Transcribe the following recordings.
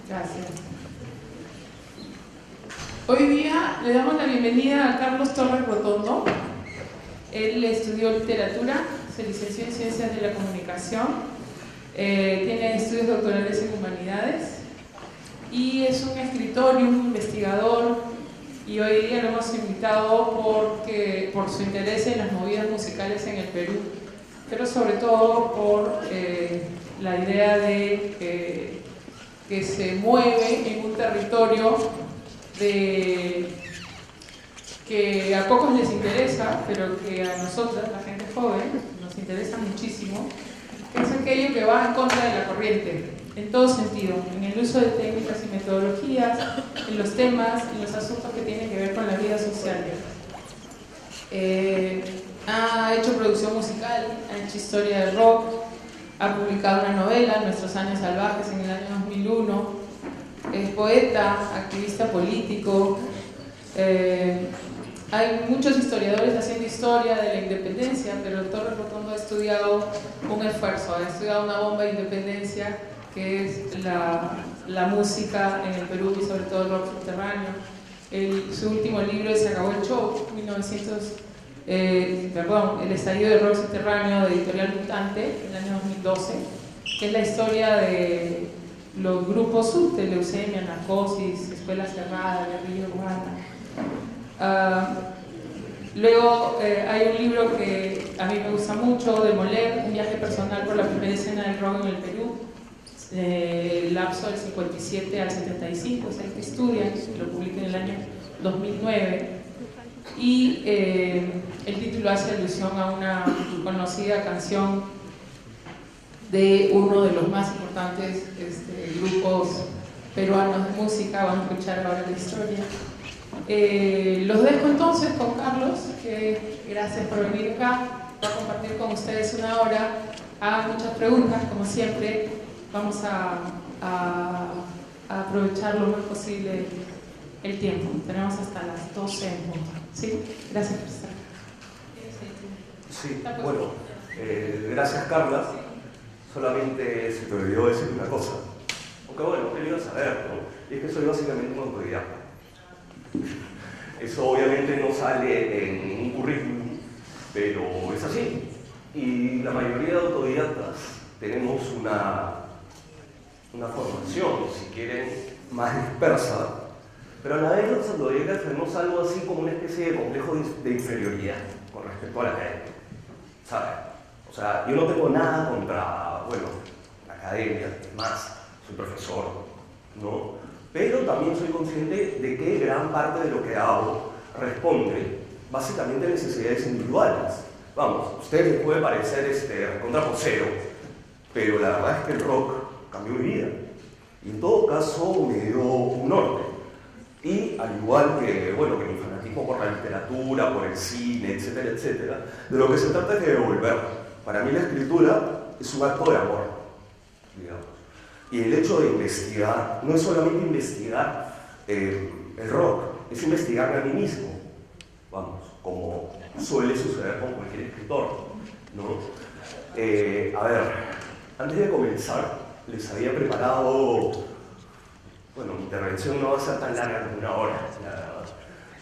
Gracias. Hoy día le damos la bienvenida a Carlos Torres Rotondo. Él estudió literatura, se licenció en Ciencias de la Comunicación, tiene estudios doctorales en Humanidades y es un escritor y un investigador, y hoy día lo hemos invitado por su interés en las movidas musicales en el Perú, pero sobre todo por la idea de que se mueve en un territorio que a pocos les interesa, pero que a nosotras, la gente joven, nos interesa muchísimo, que es aquello que va en contra de la corriente, en todo sentido, en el uso de técnicas y metodologías, en los temas, en los asuntos que tienen que ver con la vida social. Ha hecho producción musical, ha hecho historia del rock, ha publicado una novela, Nuestros años salvajes, en el año 2001, es poeta, activista político. Hay muchos historiadores haciendo historia de la independencia, pero Torres Rotondo ha estudiado un esfuerzo, ha estudiado una bomba de independencia que es la música en el Perú y sobre todo el rock subterráneo. Su último libro es Se acabó el show, El estallido del rock subterráneo, de Editorial Mutante, en el año 2012, que es la historia de los grupos subte, leucemia, narcosis, escuela cerrada, guerrilla urbana. Luego hay un libro que a mí me gusta mucho, de Moler, un viaje personal por la primera escena del rock en el Perú, el lapso del 57 al 75, es el que estudia, lo publica en el año 2009, y el título hace alusión a una conocida canción de uno de los más importantes grupos peruanos de música. Vamos a escuchar ahora la historia. Los dejo entonces con Carlos, que gracias por venir acá, va a compartir con ustedes una hora. Hagan muchas preguntas, como siempre. Vamos a aprovechar lo más posible el tiempo. Tenemos hasta las 12 en punto. ¿Sí? Gracias por estar acá. Sí, bueno, gracias Carla. Solamente se te olvidó decir una cosa. Aunque bueno, usted lo iba a saber, ¿no? Y es que soy básicamente un autodidacta. Eso obviamente no sale en un currículum, pero es así. Y la mayoría de autodidactas tenemos una formación, si quieren, más dispersa, pero a la vez los autodidactas tenemos algo así como una especie de complejo de inferioridad con respecto a la academia, ¿sabes? O sea, yo no tengo nada contra, bueno, la academia, es más, soy profesor, ¿no? Pero también soy consciente de que gran parte de lo que hago responde básicamente a necesidades individuales. Vamos, a ustedes les puede parecer contraposero, pero la verdad es que el rock cambió mi vida. Y en todo caso me dio un norte. Y al igual que, bueno, que mi fanatismo por la literatura, por el cine, etcétera, etcétera, de lo que se trata es de devolver. Para mí la escritura es un acto de amor, digamos. Y el hecho de investigar no es solamente investigar el rock, es investigarme a mí mismo, vamos, como suele suceder con cualquier escritor, ¿no? A ver, antes de comenzar, les había preparado, bueno, mi intervención no va a ser tan larga como una hora, la verdad,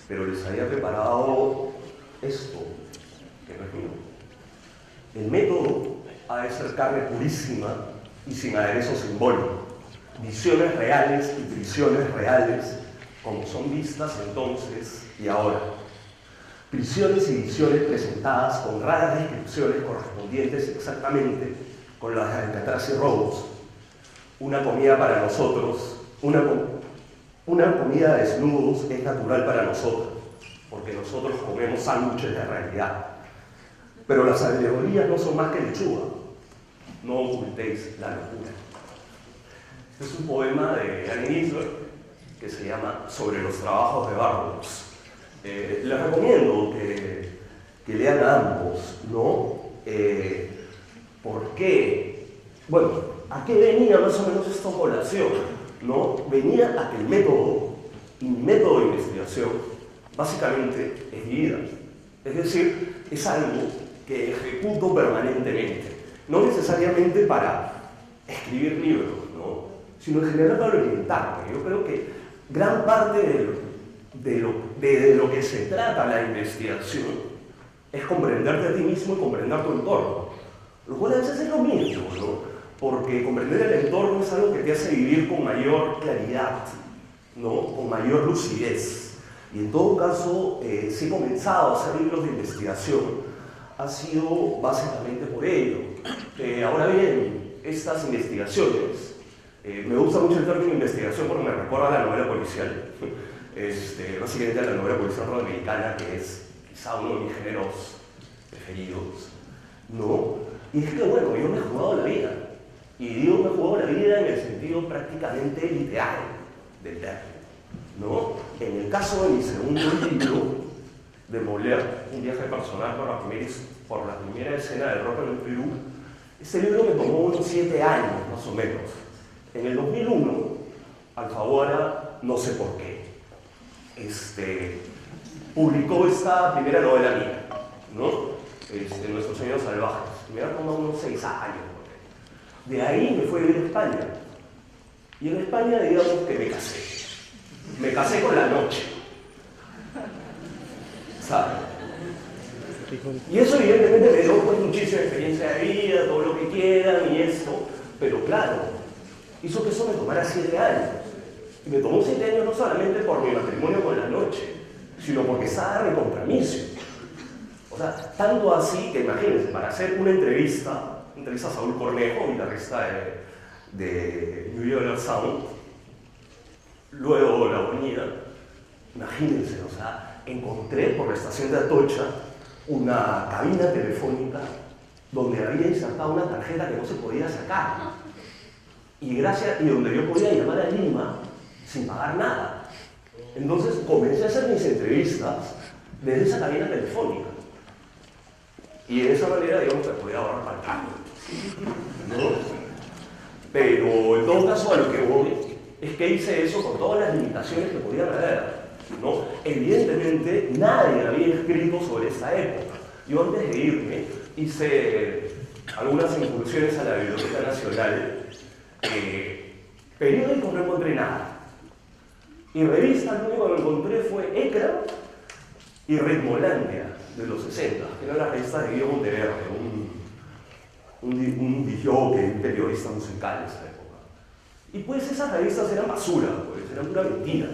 pero les había preparado esto, que no es mío. El método ha de ser carne purísima y sin aderezo simbólico, visiones reales y visiones reales, como son vistas entonces y ahora. Prisiones y visiones presentadas con raras descripciones correspondientes exactamente con las de Alcatraz y Robos. Una comida para nosotros, una comida de desnudos es natural para nosotros, porque nosotros comemos sándwiches de realidad. Pero las alegorías no son más que lechuga. No ocultéis la locura. Este es un poema de Allen Ginsberg que se llama Sobre los trabajos de Burroughs. Les recomiendo que lean a ambos, ¿no? ¿Por qué? Bueno, ¿a qué venía más o menos esta población? ¿No? Venía a que el método, y mi método de investigación, básicamente es mi vida. Es decir, es algo que ejecuto permanentemente. No necesariamente para escribir libros, ¿no? sino en general para orientarme. Yo creo que gran parte de lo que se trata la investigación es comprenderte a ti mismo y comprender tu entorno, lo cual a veces es lo mismo, ¿no? Porque comprender el entorno es algo que te hace vivir con mayor claridad, ¿no? Con mayor lucidez. Y en todo caso, si he comenzado a hacer libros de investigación, ha sido básicamente por ello. Ahora bien, estas investigaciones, me gusta mucho el término investigación porque me recuerda a la novela policial, básicamente a la novela policial norteamericana, que es quizá uno de mis géneros preferidos, ¿no? Y es que, bueno, yo me he jugado la vida. Y digo, me he jugado la vida en el sentido prácticamente literal del término, ¿no? En el caso de mi segundo libro, de Moler, un viaje personal por la primera escena del rock en el Perú, este libro me tomó unos 7 años, más o menos. En el 2001, Alfaguara, no sé por qué, publicó esta primera novela mía, ¿no? Nuestros Sueños Salvajes. Me ha tomado unos 6 años. De ahí me fui a vivir a España. Y en España, digamos que me casé. Me casé con la noche. ¿Sabes? Y eso evidentemente me dio pues, muchísima experiencia de vida, todo lo que quieran y esto. Pero claro, hizo que eso me tomara 7 años. Y me tomó 7 años no solamente por mi matrimonio con la noche, sino porque estaba en compromiso. O sea, tanto así que imagínense, para hacer una entrevista a Saúl Cornejo, guitarrista de New York Sound, luego La Avenida, imagínense, o sea, encontré por la estación de Atocha una cabina telefónica donde había insertado una tarjeta que no se podía sacar y donde yo podía llamar a Lima sin pagar nada. Entonces comencé a hacer mis entrevistas desde esa cabina telefónica y de esa manera, digamos, me podía ahorrar para el cambio, ¿no? Pero en todo caso a lo que voy es que hice eso con todas las limitaciones que podían haber, ¿no? Evidentemente nadie había escrito sobre esta época. Yo antes de irme hice algunas incursiones a la Biblioteca Nacional. Periódicos no encontré nada. Y revistas lo único que encontré fue ECRA y Ritmolandia de los 60, que eran las revistas de Guido Monteverde, un disjockey, un periodista musical de esa época. Y pues esas revistas eran basura, pues, eran pura mentira.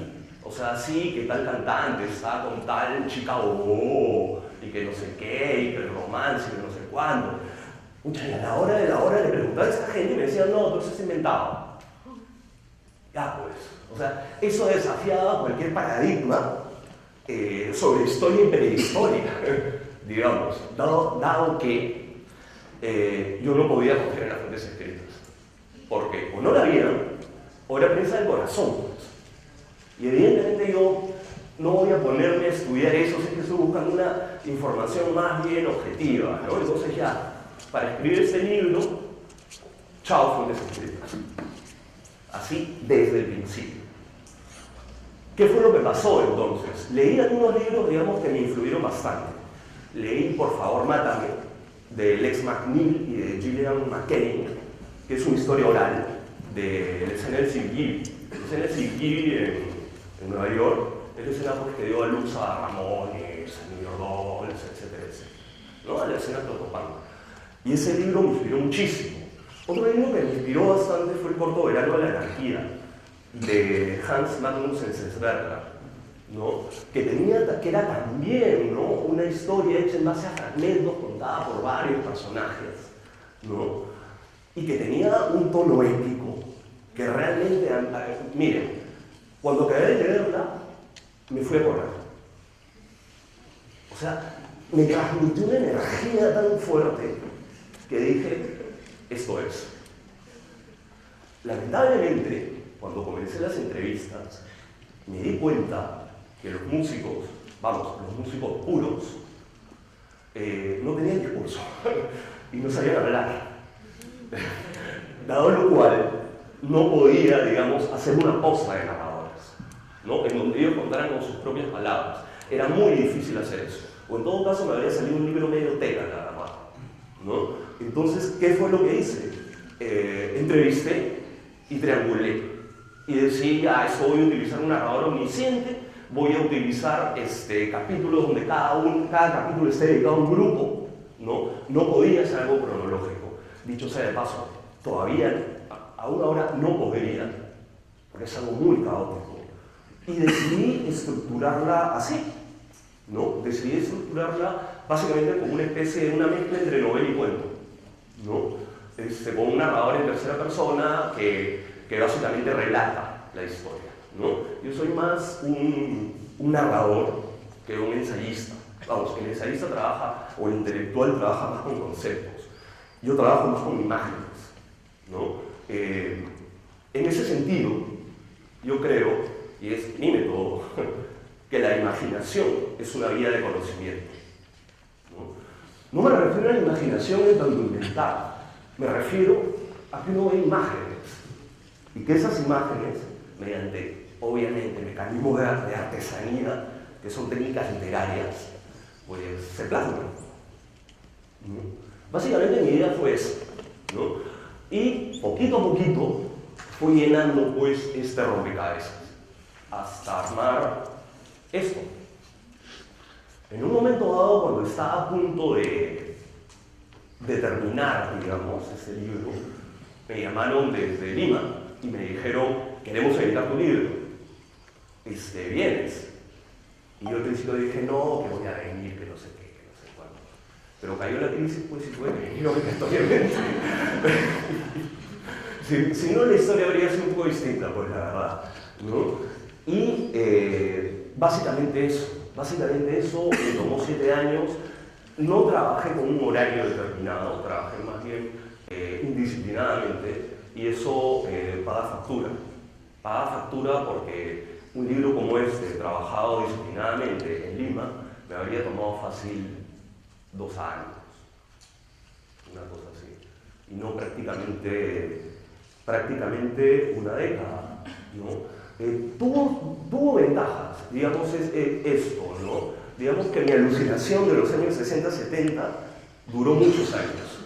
O sea, sí, que tal cantante está con tal chica bobo, y que no sé qué, y que el romance, y que no sé cuándo. Pucha, y a la hora de la hora le preguntaba a esta gente y me decían, no, todo eso es inventado. Ya pues, o sea, eso desafiaba cualquier paradigma sobre historia y prehistoria, digamos, dado que yo no podía confiar en las fuentes escritas, porque o no la vieron, o era prensa del corazón. Y evidentemente yo no voy a ponerme a estudiar eso, si es que estoy buscando una información más bien objetiva, ¿no? Entonces ya, para escribir este libro, chao fuentes escritas. Así desde el principio. ¿Qué fue lo que pasó entonces? Leí algunos libros, digamos, que me influyeron bastante. Leí Por favor, mátame, de Lex McNeil y de Gillian McCain, que es una historia oral de la escena del CBGB. La escena del CBGB en Nueva York es la escena pues, que dio a luz a Ramones, a New York Dolls, etcétera, ¿no? A la escena Totopanga. Y ese libro me inspiró muchísimo. Otro libro que me inspiró bastante fue El corto verano de la anarquía, de Hans Magnus Enzensberger, ¿no? Que era también, ¿no? Una historia hecha en base a fragmentos contada por varios personajes, ¿no? Y que tenía un tono épico que realmente, miren, cuando acabé de leerla, me fui a correr. O sea, me transmitió una energía tan fuerte que dije, esto es. Lamentablemente, cuando comencé las entrevistas, me di cuenta que los músicos, los músicos puros, no tenían discurso y no sabían hablar. Dado lo cual, no podía, digamos, hacer una posta de narradores, ¿no? En donde ellos contaran con sus propias palabras. Era muy difícil hacer eso. O en todo caso me habría salido un libro medio tela, nada más, ¿no? Entonces, ¿qué fue lo que hice? Entrevisté y triangulé. Y decía, eso voy a utilizar un narrador omnisciente, voy a utilizar capítulos donde cada capítulo esté dedicado a un grupo, ¿no? No podía ser algo cronológico. Dicho sea de paso, todavía, aún ahora, no podría, porque es algo muy caótico. Y decidí estructurarla así, ¿no? Decidí estructurarla básicamente como una especie de una mezcla entre novela y cuento, ¿no? Con un narrador en tercera persona que básicamente relata la historia, ¿no? Yo soy más un narrador que un ensayista. Vamos, el ensayista trabaja, o el intelectual trabaja más con conceptos. Yo trabajo más con imágenes, ¿no? En ese sentido, yo creo, y es mi método, que la imaginación es una vía de conocimiento, ¿no? No me refiero a la imaginación en tanto inventar, me refiero a que uno ve imágenes y que esas imágenes, mediante, obviamente, mecanismos de artesanía, que son técnicas literarias, pues se plasman, ¿no? Básicamente mi idea fue esa, ¿no? Y poquito a poquito fui llenando pues este rompecabezas hasta armar esto. En un momento dado, cuando estaba a punto de terminar, digamos, este libro, me llamaron desde Lima y me dijeron, queremos editar tu libro, ¿vienes? Y yo al principio dije, no, que voy a venir, que no sé qué, que no sé cuándo. Pero cayó la crisis, pues, y tuve que venir obligatoriamente. si no, la historia habría sido un poco distinta, pues, la verdad, ¿no? Y básicamente eso, me tomó 7 años. No trabajé con un horario determinado, trabajé más bien indisciplinadamente, y eso paga factura. Paga factura porque un libro como este, trabajado disciplinadamente en Lima, me habría tomado fácil 2 años, una cosa así, y no prácticamente una década, ¿no? Tuvo ventajas, digamos, esto, ¿no? Digamos que mi alucinación de los años 60-70 duró muchos años,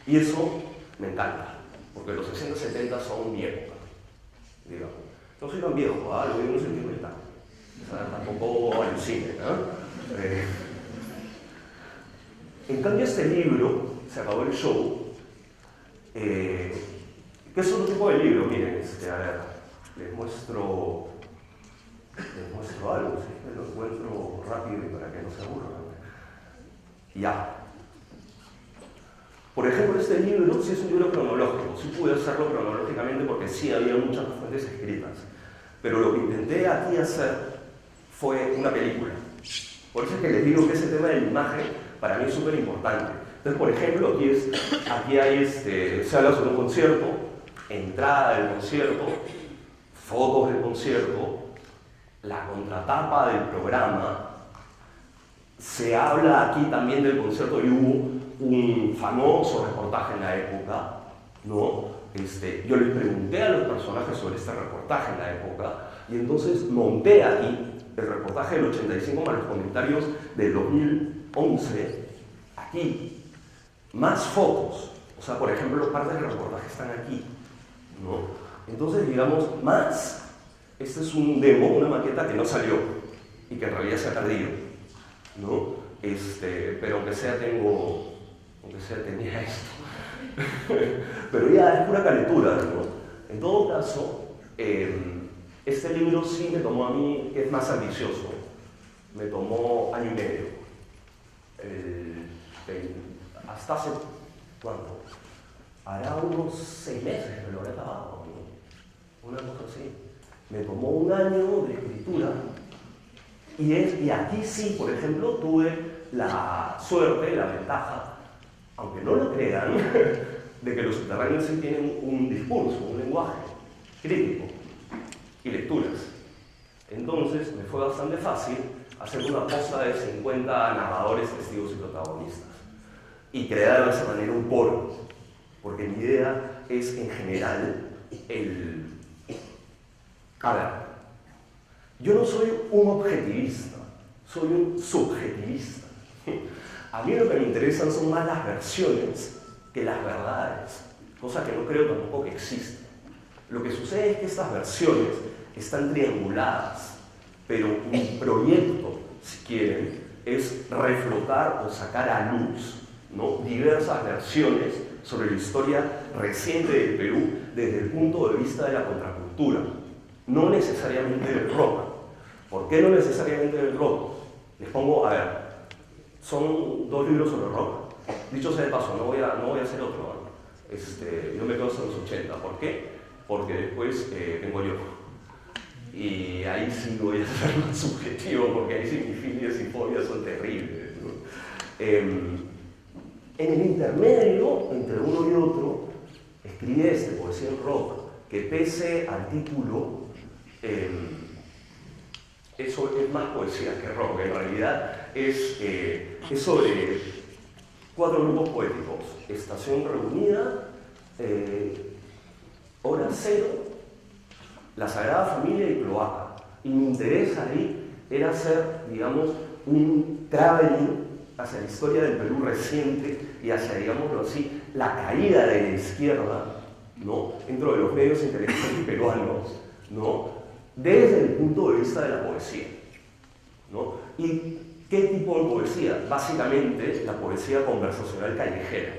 y eso me encanta, porque los 60-70 son mi época, digamos. No soy tan viejo, lo digo en un sentido mental, o sea, tampoco alucine, ¿no? En cambio, este libro, Se acabó el show, que es otro tipo de libro, miren, a ver, les muestro algo, ¿sí? Me lo encuentro rápido para que no se aburran. Ya. Por ejemplo, este libro sí es un libro cronológico, sí pude hacerlo cronológicamente porque sí había muchas fuentes escritas, pero lo que intenté aquí hacer fue una película. Por eso es que les digo que ese tema de la imagen para mí es súper importante. Entonces, por ejemplo, aquí hay se habla sobre un concierto, entrada del concierto, fotos del concierto, la contratapa del programa, se habla aquí también del concierto y hubo un famoso reportaje en la época, ¿no? Yo les pregunté a los personajes sobre este reportaje en la época y entonces monté aquí el reportaje del 85 más los comentarios del 2011, aquí, más fotos, o sea, por ejemplo, partes del reportaje están aquí, ¿no? Entonces, digamos, más. Este es un demo, una maqueta que no salió y que en realidad se ha perdido, ¿no? Pero aunque sea tenía esto. Pero ya es pura calentura, ¿no? En todo caso, este libro sí me tomó a mí, es más ambicioso, me tomó 1 año y medio. Hasta hace, ¿cuánto? Hará unos 6 meses me lo habré acabado, ¿no? Una cosa así. Me tomó 1 año de escritura y aquí sí, por ejemplo, tuve la suerte, la ventaja, aunque no lo crean, de que los subterráneos sí tienen un discurso, un lenguaje crítico y lecturas. Entonces me fue bastante fácil hacer una posta de 50 narradores, testigos y protagonistas y crear de esa manera un polo, porque mi idea es en general a ver, yo no soy un objetivista, soy un subjetivista. A mí lo que me interesan son más las versiones que las verdades, cosa que no creo tampoco que exista. Lo que sucede es que estas versiones están trianguladas, pero mi proyecto, si quieren, es reflotar o sacar a luz, ¿no?, diversas versiones sobre la historia reciente del Perú desde el punto de vista de la contracultura, no necesariamente del rock. ¿Por qué no necesariamente del rock? Les pongo, a ver, son 2 libros sobre rock. Dicho sea de paso, no voy a hacer otro, ¿no? Yo me quedo hasta los 80. ¿Por qué? Porque después vengo yo. Y ahí sí voy a ser más subjetivo, porque ahí sí mis filias y fobias son terribles, ¿no? En el intermedio, entre uno y otro, escribí poesía en rock, que pese al título, eso es más poesía que rock. En realidad es sobre 4 grupos poéticos: Estación Reunida, Hora Cero, La Sagrada Familia y Cloaca. Y mi interés ahí era hacer, digamos, un traveling hacia la historia del Perú reciente y hacia, digámoslo así, la caída de la izquierda, ¿no?, dentro de los medios intelectuales peruanos, ¿no?, desde el punto de vista de la poesía, ¿no? ¿Y qué tipo de poesía? Básicamente la poesía conversacional callejera,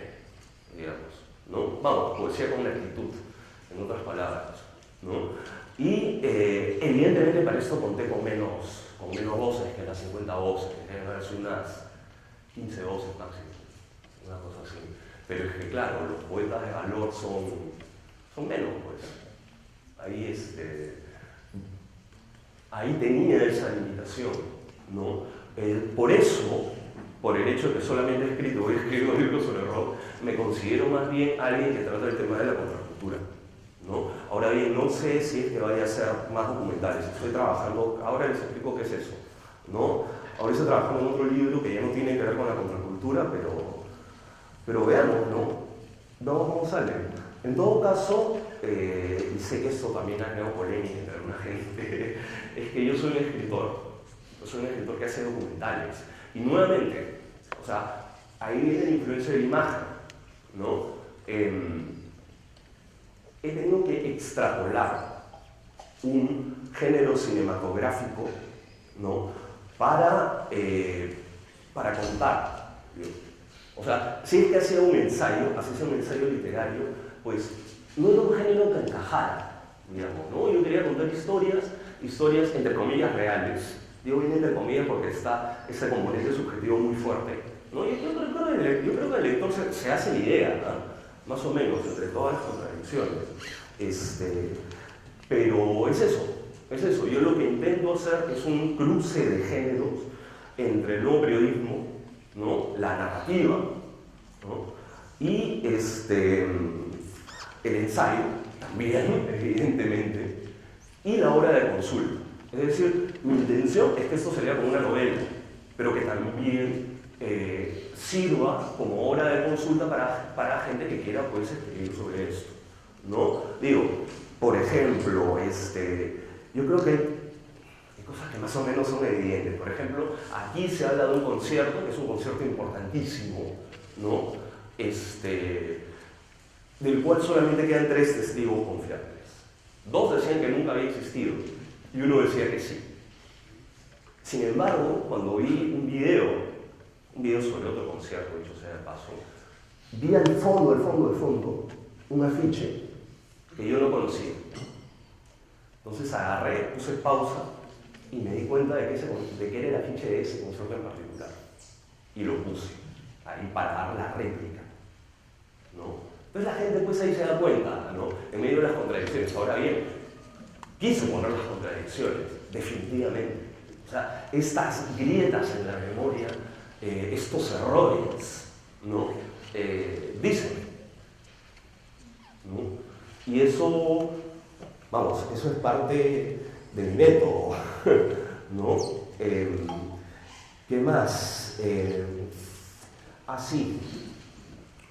digamos, ¿no? Vamos, poesía con actitud, en otras palabras, ¿no? Y evidentemente para esto conté con menos voces que las 50 voces, deben haberse unas 15 voces máximo, una cosa así. Pero es que claro, los poetas de valor son menos, pues. Ahí tenía esa limitación, ¿no? Por eso, por el hecho de que solamente he escrito libros sobre rock, me considero más bien alguien que trata el tema de la contracultura, ¿no? Ahora bien, no sé si es que vaya a hacer más documentales. Estoy trabajando, ahora les explico qué es eso, ¿no? Ahora estoy trabajando en otro libro que ya no tiene que ver con la contracultura, pero veamos, ¿no? Vamos cómo sale. En todo caso, y sé que esto también ha creado polémica entre alguna gente, es que yo soy un escritor que hace documentales. Y nuevamente, o sea, ahí viene la influencia de la imagen, ¿no? He tenido que extrapolar un género cinematográfico, ¿no?, para contar. O sea, si es que hacía un ensayo literario, pues no era un género que encajara, digamos, ¿no? Yo quería contar historias entre comillas reales. Digo bien entre comillas porque está ese componente subjetivo muy fuerte, ¿no? Yo creo que el lector se hace la idea, ¿no?, más o menos, entre todas las contradicciones. Pero es eso. Yo lo que intento hacer es un cruce de géneros entre el nuevo periodismo, ¿no?, la narrativa, ¿no?, y el ensayo, también, evidentemente, y la obra de consulta. Es decir, mi intención es que esto sería como una novela, pero que también sirva como obra de consulta para gente que quiera, pues, escribir sobre esto, ¿no? Digo, por ejemplo, yo creo que hay cosas que más o menos son evidentes. Por ejemplo, aquí se habla de un concierto, que es un concierto importantísimo, ¿no?, del cual solamente quedan 3 testigos confiables. 2 decían que nunca había existido y 1 decía que sí. Sin embargo, cuando vi un video sobre otro concierto, dicho sea de paso, vi al fondo, un afiche que yo no conocía. Entonces agarré, puse pausa y me di cuenta de que era el afiche de ese concierto en particular. Y lo puse ahí para dar la réplica, ¿no? Entonces la gente, pues, ahí se da cuenta, ¿no?, en medio de las contradicciones. Ahora bien, quise poner las contradicciones, definitivamente. O sea, estas grietas en la memoria, estos errores, ¿no?, dicen, ¿no? Y eso, vamos, eso es parte de mi método, ¿no? ¿Qué más? Así.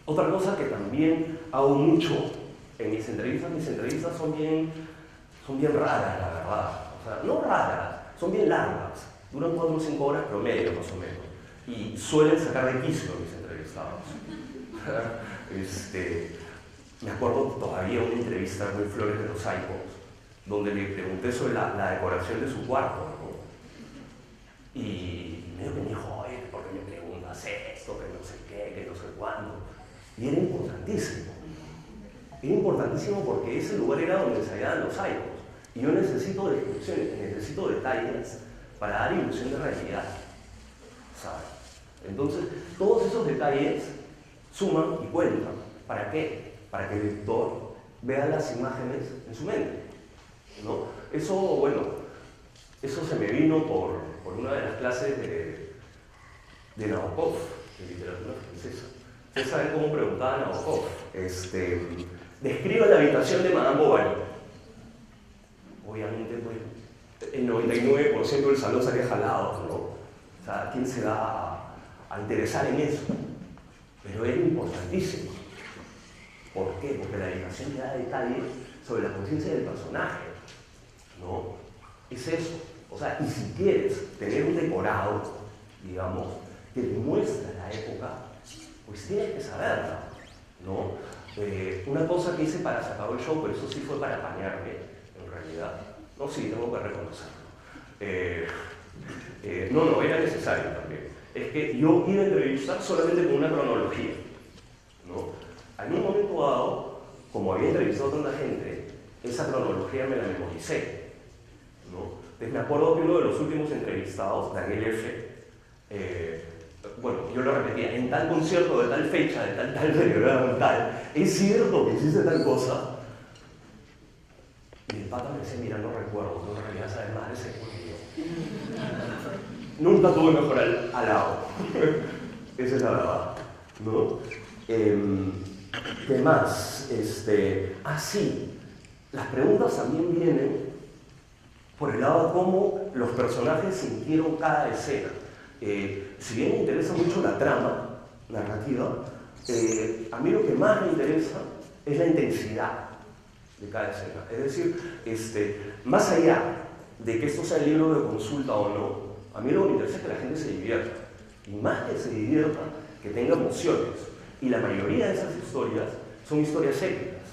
Otra cosa que también hago mucho en mis entrevistas son bien raras, la verdad. O sea, no raras, son bien largas. Duran 4 o 5 horas promedio, más o menos. Y suelen sacar de quicio a mis entrevistados. me acuerdo todavía una entrevista con Flores de los Saicos, donde le pregunté sobre la decoración de su cuarto, ¿no? Y medio que me dijo, oye, ¿por qué me preguntas esto? Que no sé qué, que no sé cuándo. Y era importantísimo. Era importantísimo porque ese lugar era donde ensayaban los Saicos. Y yo necesito descripciones, necesito detalles para dar ilusión de realidad, ¿sabes? Entonces, todos esos detalles suman y cuentan. ¿Para qué? Para que el lector vea las imágenes en su mente, ¿no? Eso, bueno, eso se me vino por una de las clases de Nabokov, de literatura francesa. Ustedes saben cómo preguntaba Nabokov. Describa la habitación de Madame Bovary. Obviamente, pues, el 99% del salón salía jalado, ¿no? O sea, ¿quién se va a interesar en eso? Pero era importantísimo. ¿Por qué? Porque la habitación te da detalles sobre la conciencia del personaje, ¿no? Es eso. O sea, y si quieres tener un decorado, digamos, que demuestra la época, pues tienes que saberla, ¿no? Una cosa que hice para sacar el show, pero eso sí fue para apañarme, en realidad. No, sí, tengo que reconocerlo. No, era necesario también. Es que yo iba a entrevistar solamente con una cronología, ¿no? En un momento dado, como había entrevistado a tanta gente, esa cronología me la memoricé, ¿no? Entonces me acuerdo que uno de los últimos entrevistados, Daniel F., bueno, yo lo repetía, en tal concierto de tal fecha, de tal celebrado, tal, es cierto que hiciste tal cosa. Y el pata me decía, mira, no recuerdo, no en realidad sabes más de ese que yo. Nunca tuve mejor al lado. Esa es la verdad, ¿no? ¿Qué más? Sí, las preguntas también vienen por el lado de cómo los personajes sintieron cada escena. Si bien me interesa mucho la trama narrativa, a mí lo que más me interesa es la intensidad de cada escena. Es decir, más allá de que esto sea el libro de consulta o no, a mí lo que me interesa es que la gente se divierta. Y más que se divierta, que tenga emociones. Y la mayoría de esas historias son historias épicas.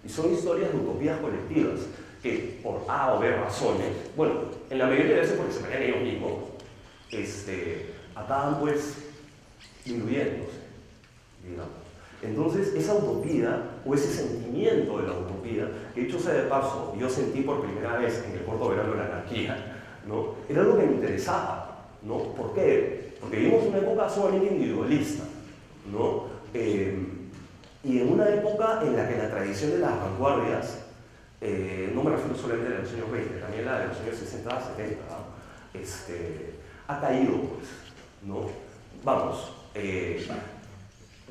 Y son historias de utopías colectivas que por A o B razones, bueno, en la mayoría de veces porque se pelean ellos mismos, acaban pues diluyéndose, digamos. Entonces, esa utopía, o ese sentimiento de la utopía, que dicho sea de paso, yo sentí por primera vez en el corto verano de la anarquía, ¿no? Era algo que me interesaba, ¿no? ¿Por qué? Porque vivimos una época sumamente individualista, ¿no? Y en una época en la que la tradición de las vanguardias, no me refiero solamente a los años 20, también la de los años 60, 70, ¿no? Ha caído, pues, ¿no? Vamos,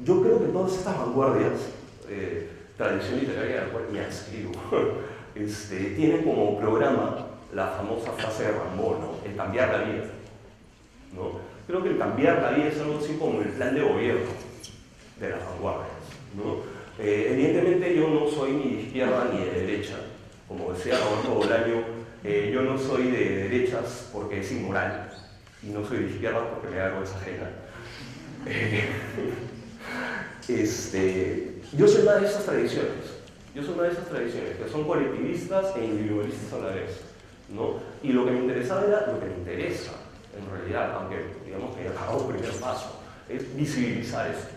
yo creo que todas estas vanguardias, tradición literaria de la cual me adscribo, tienen como programa la famosa frase de Rambo, ¿no? El cambiar la vida, ¿no? Creo que el cambiar la vida es algo así como el plan de gobierno de las vanguardias, ¿no? Evidentemente yo no soy ni de izquierda ni de derecha, como decía Roberto Bolaño, yo no soy de derechas porque es inmoral, y no soy de izquierda porque me da vergüenza ajena. Yo soy una de esas tradiciones. Yo soy una de esas tradiciones que son colectivistas e individualistas a la vez, ¿no? Y lo que me interesaba era lo que me interesa, en realidad, aunque digamos que acabamos el primer paso, es visibilizar esto,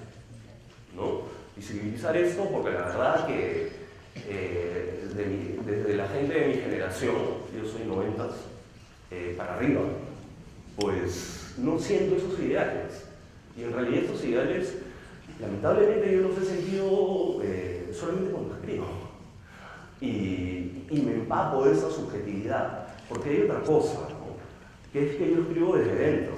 ¿no? Visibilizar esto porque la verdad que desde la gente de mi generación, yo soy 90s, para arriba, pues no siento esos ideales. Y en realidad estos ideales, lamentablemente yo los he sentido solamente cuando escribo. Y me empapo de esa subjetividad, porque hay otra cosa, ¿no? Que es que yo escribo desde dentro.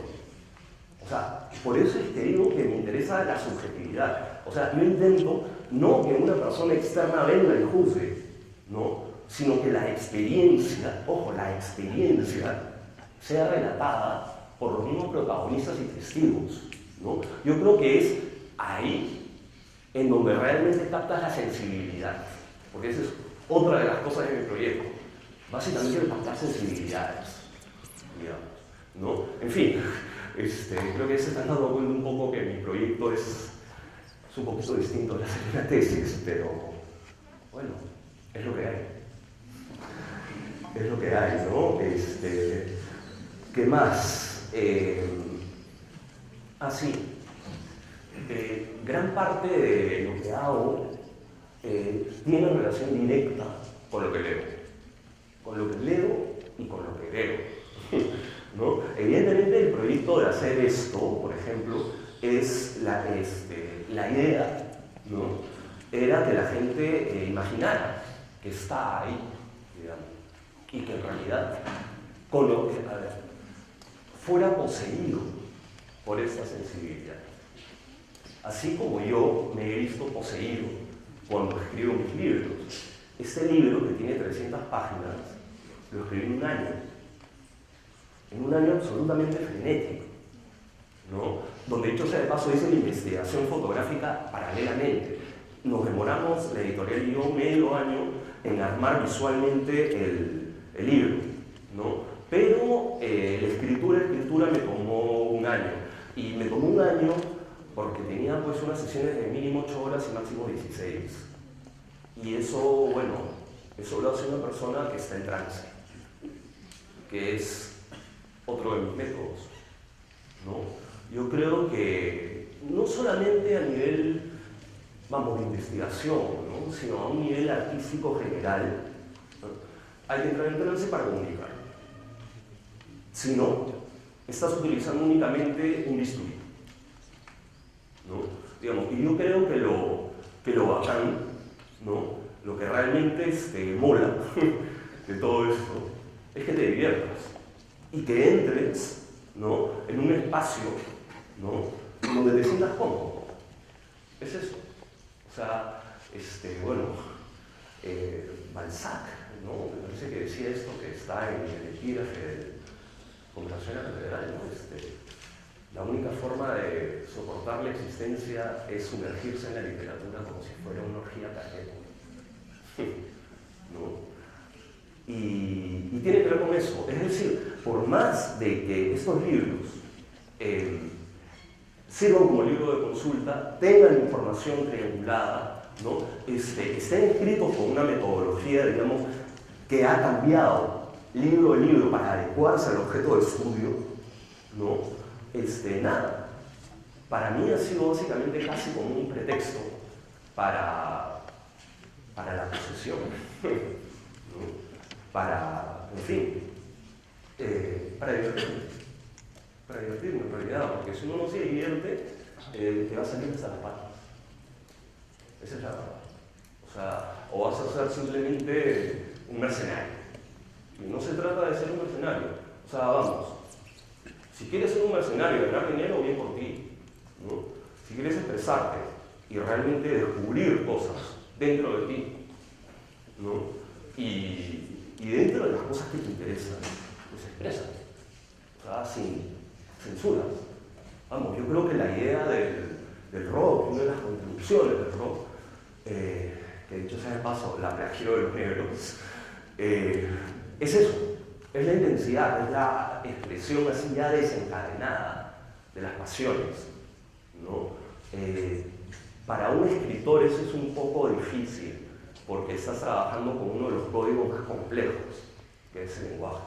O sea, por eso es que digo que me interesa la subjetividad. O sea, yo intento no que una persona externa venga y juzgue, ¿no? Sino que la experiencia, ojo, la experiencia sea relatada por los mismos protagonistas y testigos, ¿no? Yo creo que es ahí en donde realmente captas la sensibilidad, porque esa es otra de las cosas de mi proyecto. Básicamente quiero captar sensibilidades, digamos, ¿no? En fin, creo que se están dando cuenta un poco que mi proyecto es un poquito distinto de la tesis, pero bueno, es lo que hay. Es lo que hay, ¿no? ¿Qué más? Así. Gran parte de lo que hago tiene relación directa con lo que leo. Con lo que leo y con lo que veo. ¿No? Evidentemente el proyecto de hacer esto, por ejemplo, es la idea, ¿no? Era que la gente imaginara que está ahí, digamos, y que en realidad fuera poseído por esta sensibilidad. Así como yo me he visto poseído cuando escribo mis libros. Este libro, que tiene 300 páginas, lo escribí en un año absolutamente frenético, ¿no? Donde, dicho sea de paso, hice la investigación fotográfica paralelamente. Nos demoramos, la editorial y yo, medio año en armar visualmente el libro, ¿no? Pero la escritura me tomó un año. Y me tomó un año porque tenía pues unas sesiones de mínimo 8 horas y máximo 16. Y eso, bueno, eso lo hace una persona que está en trance, que es otro de mis métodos, ¿no? Yo creo que no solamente a nivel, vamos, de investigación, ¿no? Sino a un nivel artístico general, ¿no? Hay que entrar en trance para comunicar. Si no, estás utilizando únicamente un bisturí, ¿no? Digamos, y yo creo que lo bacán, ¿no? Lo que realmente mola de todo esto es que te diviertas y que entres, ¿no? En un espacio, ¿no? Donde te sientas cómodo. Es eso. O sea, bueno, Balzac, ¿no? Me parece que decía esto que está en el epígrafe de Conversación a la Catedral, ¿no? La única forma de soportar la existencia es sumergirse en la literatura como si fuera una orgía perpetua, ¿no? Y tiene que ver con eso. Es decir, por más de que estos libros sirvan como libro de consulta, tengan información triangulada, ¿no? Estén escritos con una metodología, digamos, que ha cambiado libro de libro para adecuarse al objeto de estudio, ¿no? Nada. Para mí ha sido básicamente casi como un pretexto para la posesión, ¿no? En fin, para divertirme en realidad, porque si uno no se divierte, te va a salir hasta las patas. Esa es la verdad. O sea, o vas a ser simplemente un mercenario. Y no se trata de ser un mercenario. O sea, vamos, si quieres ser un mercenario y ganar dinero, bien por ti, ¿no? Si quieres expresarte y realmente descubrir cosas dentro de ti, ¿no? Y dentro de las cosas que te interesan, pues exprésate. O sea, sin censuras. Vamos, yo creo que la idea del rock, una de las contribuciones del rock, que dicho sea de paso, la plagió de los negros, es eso, es la intensidad, es la expresión así ya desencadenada de las pasiones, ¿no? Para un escritor eso es un poco difícil, porque estás trabajando con uno de los códigos más complejos, que es el lenguaje,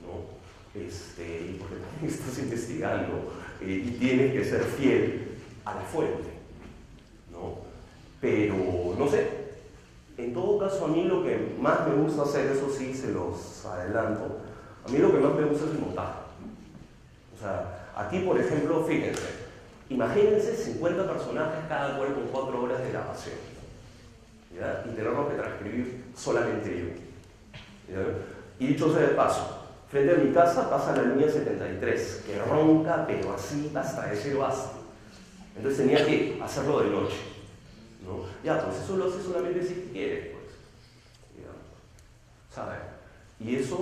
¿no? Y porque también estás investigando y tienes que ser fiel a la fuente, ¿no? Pero, no sé, en todo caso a mí lo que más me gusta hacer, eso sí se los adelanto, a mí lo que más me gusta es el montaje. O sea, aquí por ejemplo, fíjense, imagínense 50 personajes, cada cual con 4 horas de grabación, ¿ya? Y tenerlo que transcribir solamente yo, ¿ya? Y dicho sea de paso, frente a mi casa pasa la línea 73, que ronca, pero así hasta decir basta. Entonces tenía que hacerlo de noche, ¿no? Ya, pues eso lo hace solamente si quieres, pues, digamos, ¿sabes? Y eso,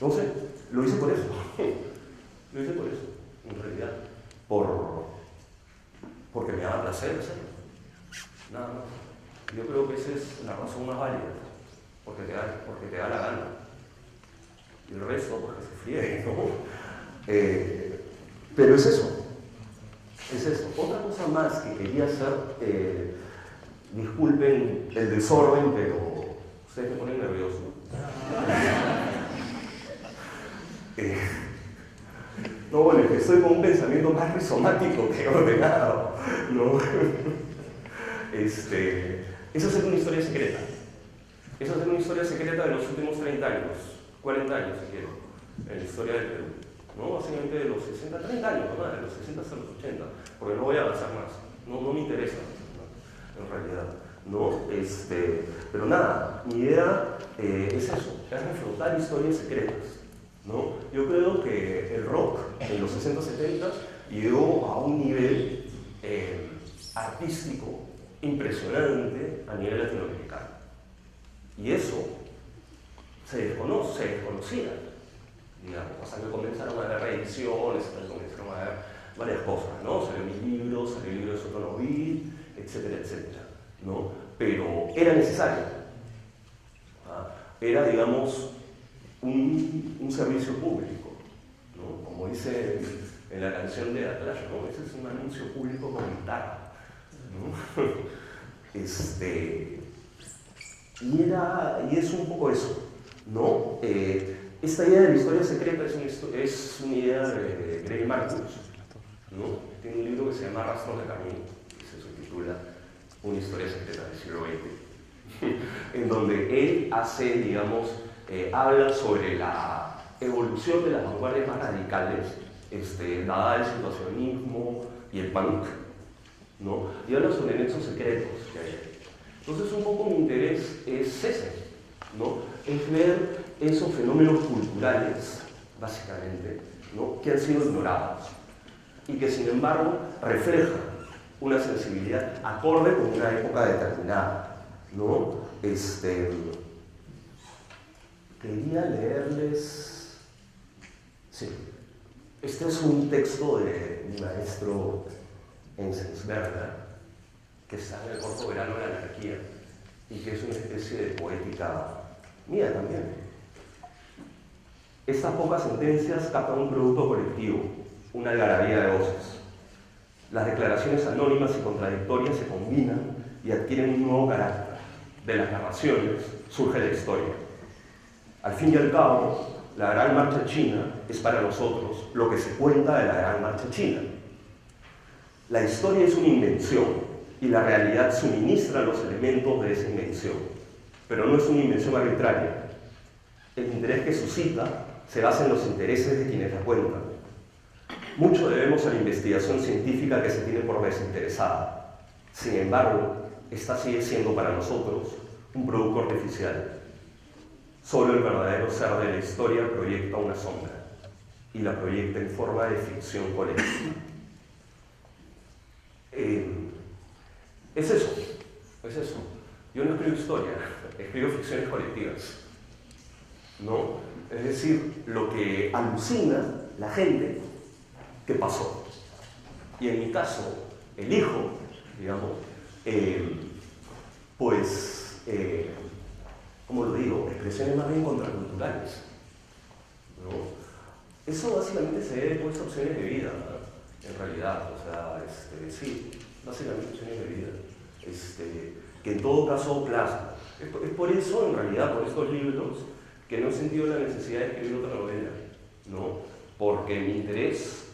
no sé, lo hice por eso. Lo hice por eso, en realidad. Porque me da placer hacerlo. Nada más. Yo creo que esa es la razón más válida, porque te da la gana. Y el resto, pues que se friegue, ¿no? Pero es eso. Es eso. Otra cosa más que quería hacer disculpen el desorden, pero ustedes me ponen nervioso. No, bueno, es que estoy con un pensamiento más rizomático que ordenado, ¿no? Esa es una historia secreta. Esa es una historia secreta de los últimos 30 años, 40 años, si quiero, en la historia del Perú. ¿No? Básicamente de los 60, 30 años, ¿no? De los 60 hasta los 80, porque no voy a avanzar más. No me interesa, en realidad. ¿No? Pero nada, mi idea es eso, es reflotar historias secretas. ¿No? Yo creo que el rock en los 60, 70 llegó a un nivel artístico impresionante a nivel latinoamericano. Y eso se desconocía, digamos, hasta que comenzaron a haber reediciones, hasta que comenzaron a haber varias cosas, ¿no? Salió mi libro, salió el libro de Soto Novid, etcétera, etcétera, ¿no? Pero era necesario. Era, digamos, un servicio público, ¿no? Como dice en la canción de Atlas, ¿no? Ese es un anuncio público comunitario, ¿no? Y es un poco eso, ¿no? Esta idea de la historia secreta es una idea de Greg Marcus, ¿no? Tiene un libro que se llama Rastros de Camino, que se subtitula Una historia secreta del siglo XX, en donde él hace, digamos, habla sobre la evolución de las vanguardias más radicales, dada el situacionismo y el punk, ¿no? Y habla sobre nexos secretos que hay. Entonces, un poco mi interés es ese, ¿no? Es ver esos fenómenos culturales, básicamente, ¿no? Que han sido ignorados y que, sin embargo, reflejan una sensibilidad acorde con una época determinada, ¿no? Quería leerles... Sí. Este es un texto de mi maestro Enzensberger, que está en el corto verano de la anarquía, y que es una especie de poética mía también. Estas pocas sentencias captan un producto colectivo, una algarabía de voces. Las declaraciones anónimas y contradictorias se combinan y adquieren un nuevo carácter. De las narraciones surge la historia. Al fin y al cabo, la Gran Marcha China es para nosotros lo que se cuenta de la Gran Marcha China. La historia es una invención y la realidad suministra los elementos de esa invención, pero no es una invención arbitraria. El interés que suscita se basa en los intereses de quienes la cuentan. Mucho debemos a la investigación científica que se tiene por desinteresada. Sin embargo, esta sigue siendo para nosotros un producto artificial. Solo el verdadero ser de la historia proyecta una sombra, y la proyecta en forma de ficción colectiva. Es eso. Yo no escribo historia, escribo ficciones colectivas, ¿no? Es decir, lo que alucina la gente que pasó. Y en mi caso, el hijo, digamos, ¿cómo lo digo? Expresiones más bien contraculturales, ¿no? Eso básicamente se debe pues, a opciones de vida, ¿no? En realidad, o sea, sí, básicamente opciones de vida, que en todo caso plasma. Es por eso, en realidad, por estos libros, que no he sentido la necesidad de escribir otra novela, ¿no? Porque mi interés,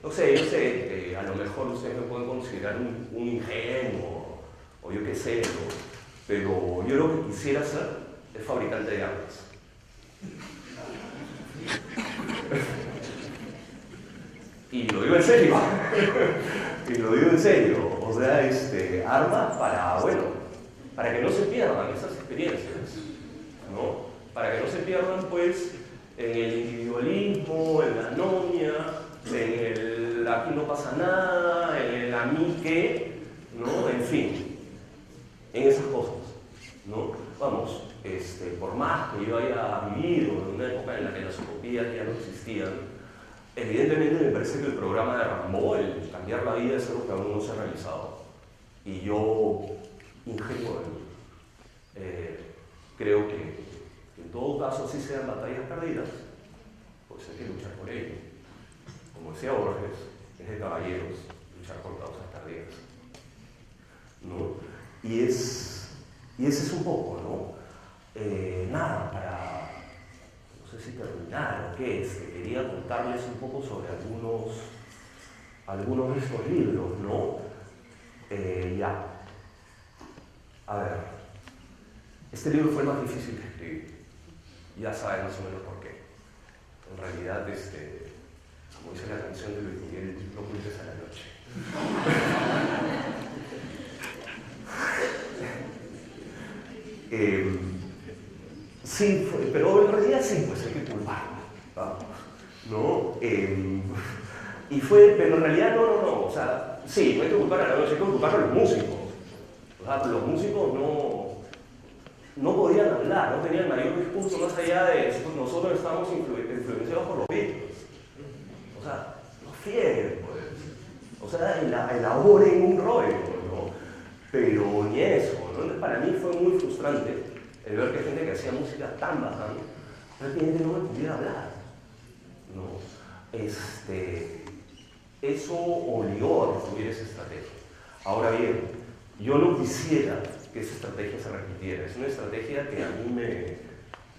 no sé, yo sé, a lo mejor ustedes me pueden considerar un ingenuo, o yo qué sé, ¿no? Pero yo lo que quisiera ser es fabricante de armas. Y lo digo en serio. O sea, armas para que no se pierdan esas experiencias, ¿no? Para que no se pierdan, pues, en el individualismo, en la anomia, en el aquí no pasa nada, en el a mí qué, ¿no? En fin, en esas cosas, ¿no? Vamos, por más que yo haya vivido en una época en la que las utopías ya no existían, evidentemente me parece que el programa de Rambo, el cambiar la vida, es algo que aún no se ha realizado. Y yo, ingenuo, creo que en todo caso, así sean batallas perdidas, pues hay que luchar por ello. Como decía Borges, es de caballeros luchar por causas perdidas, ¿no? Y ese es un poco, ¿no? Nada, no sé si terminar o qué, quería contarles un poco sobre algunos de estos libros, ¿no? Ya. A ver, este libro fue el más difícil de escribir. Ya saben más o menos por qué. En realidad, como dice la canción de Luis Miguel, no culpes a la noche. Sí, pero en realidad sí, pues hay que culparlo, vamos, ¿no? Pero en realidad no, o sea, sí, no hay que culpar a la noche, hay que culpar a los músicos. O sea, los músicos no podían hablar, no tenían mayor discurso más allá de eso. Nosotros estábamos influenciados por los Beatles. O sea, no fieren, pues. O sea, elaboren un rollo, ¿no? Pero ni eso, ¿no? Entonces, para mí fue muy frustrante el ver que gente que hacía música tan bacán, prácticamente no me pudiera hablar, ¿no? Eso obligó a construir esa estrategia. Ahora bien, yo no quisiera que esa estrategia se repitiera. Es una estrategia que a mí me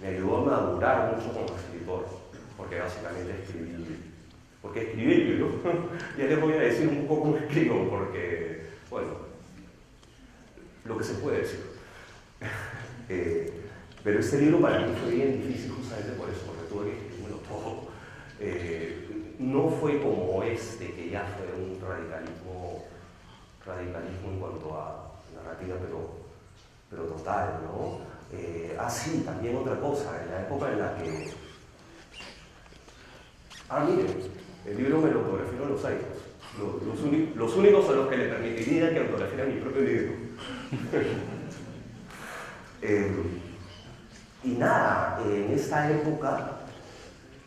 ayudó a madurar mucho como escritor, porque básicamente escribí el libro. Ya les voy a decir un poco cómo escribo, porque, bueno, lo que se puede decir. Pero este libro para mí fue bien difícil justamente por eso, porque tuve que escribirlo todo. No fue como que ya fue un radicalismo en cuanto a narrativa, pero total, ¿no? Sí, también otra cosa, en la época en la que... miren, el libro me lo autografiaron los iPods. Los únicos a los que le permitiría que autografiara mi propio libro. Y nada, en esta época,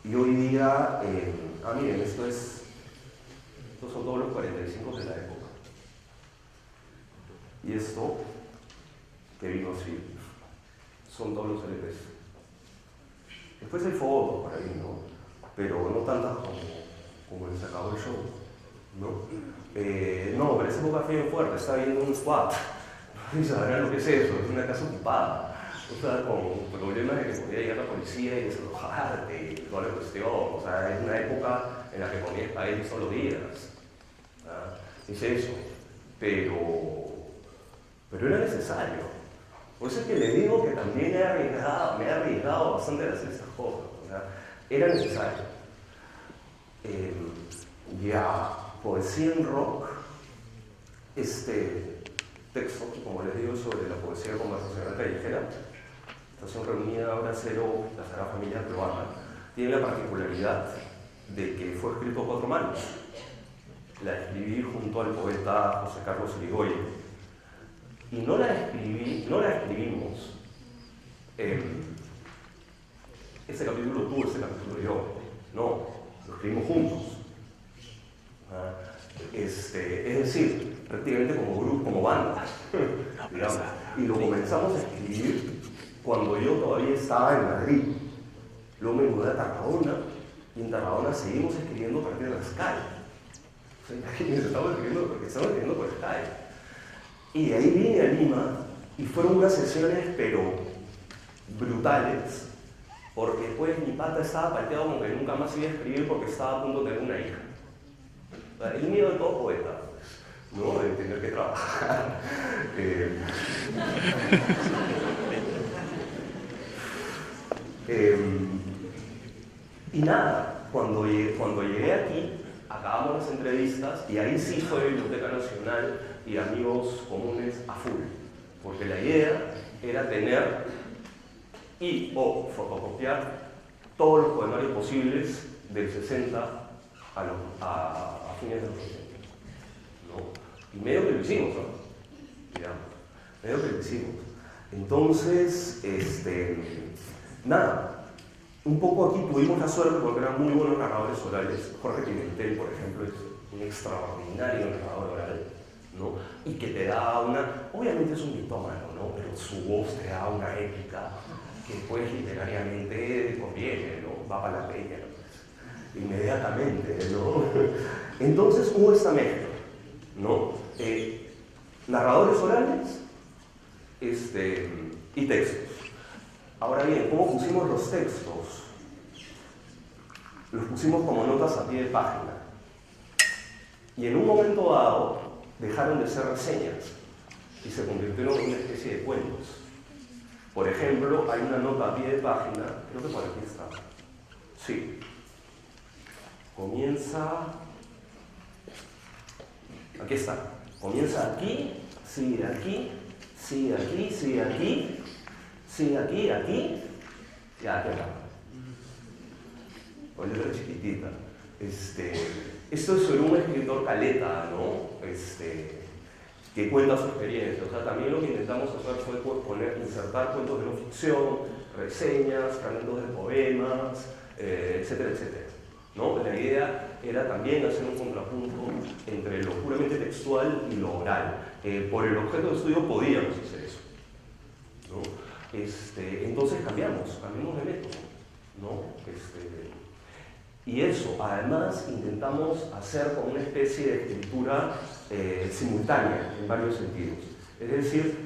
y hoy día, miren, estos son todos los 45 de la época. Y esto, que vino así, son todos los LPs. Después hay fotos por ahí, ¿no? Pero no tantas como se acabó el show, ¿no? No, pero esa época fue bien fuerte, estaba viendo un squat. No sabrán lo que es eso, es una casa ocupada. O sea, con problemas de que podía llegar la policía y desalojarte y toda la cuestión. O sea, es una época en la que comías paellas todos los días. Es eso. Pero era necesario. Por eso es que le digo que también me he arriesgado bastante a hacer estas cosas. O sea, era necesario. Poesía en rock. Este texto, como les digo, sobre la poesía conversacional callejera, Estación Reunida, Hora Cero, la Sagrada Familia Peruana, tiene la particularidad de que fue escrito a 4 manos. La escribí junto al poeta José Carlos Irigoyen. Y no la escribimos. Este capítulo tú, este capítulo yo. No, lo escribimos juntos. Es decir, prácticamente como grupo, como banda, digamos. Y lo comenzamos a escribir cuando yo todavía estaba en Madrid. Luego me mudé a Tarragona, y en Tarragona seguimos escribiendo a partir de Skype. O sea, imagínense, estamos escribiendo por Skype. Y de ahí vine a Lima, y fueron unas sesiones, pero brutales, porque después mi pata estaba palteado como que nunca más iba a escribir porque estaba a punto de tener una hija. O sea, el miedo de todo poeta, ¿no? De tener que trabajar. Y nada, cuando llegué aquí, acabamos las entrevistas y ahí sí fue Biblioteca Nacional y amigos comunes a full, porque la idea era tener o fotocopiar todos los poemarios posibles del 60 a fines de los 80, ¿no? Y medio que lo hicimos, ¿no? Digamos, medio que lo hicimos. Entonces, nada, un poco aquí tuvimos la suerte porque eran muy buenos narradores orales. Jorge Pimentel, por ejemplo, es un extraordinario narrador oral, ¿no? Y que te da obviamente es un mitómano, ¿no? Pero su voz te da una épica que pues literariamente conviene, ¿no? Va para la peña, ¿no? Inmediatamente, ¿no? Entonces hubo esta mezcla, ¿no? Narradores orales y textos. Ahora bien, ¿cómo pusimos los textos? Los pusimos como notas a pie de página. Y en un momento dado dejaron de ser reseñas y se convirtieron en una especie de cuentos. Por ejemplo, hay una nota a pie de página, creo que por aquí está. Sí. Comienza... Aquí está. Comienza aquí, sigue aquí, sigue aquí, sigue aquí, sigue aquí, aquí, y aquí acá. Con letra chiquitita. Esto es sobre un escritor caleta, ¿no? Que cuenta su experiencia. O sea, también lo que intentamos hacer fue insertar cuentos de no ficción, reseñas, fragmentos de poemas, etcétera, etcétera, ¿no? La idea era también hacer un contrapunto entre lo puramente textual y lo oral. Por el objeto de estudio podíamos hacer eso, ¿no? Entonces cambiamos de método, ¿no? Y eso, además, intentamos hacer como una especie de escritura simultánea en varios sentidos. Es decir,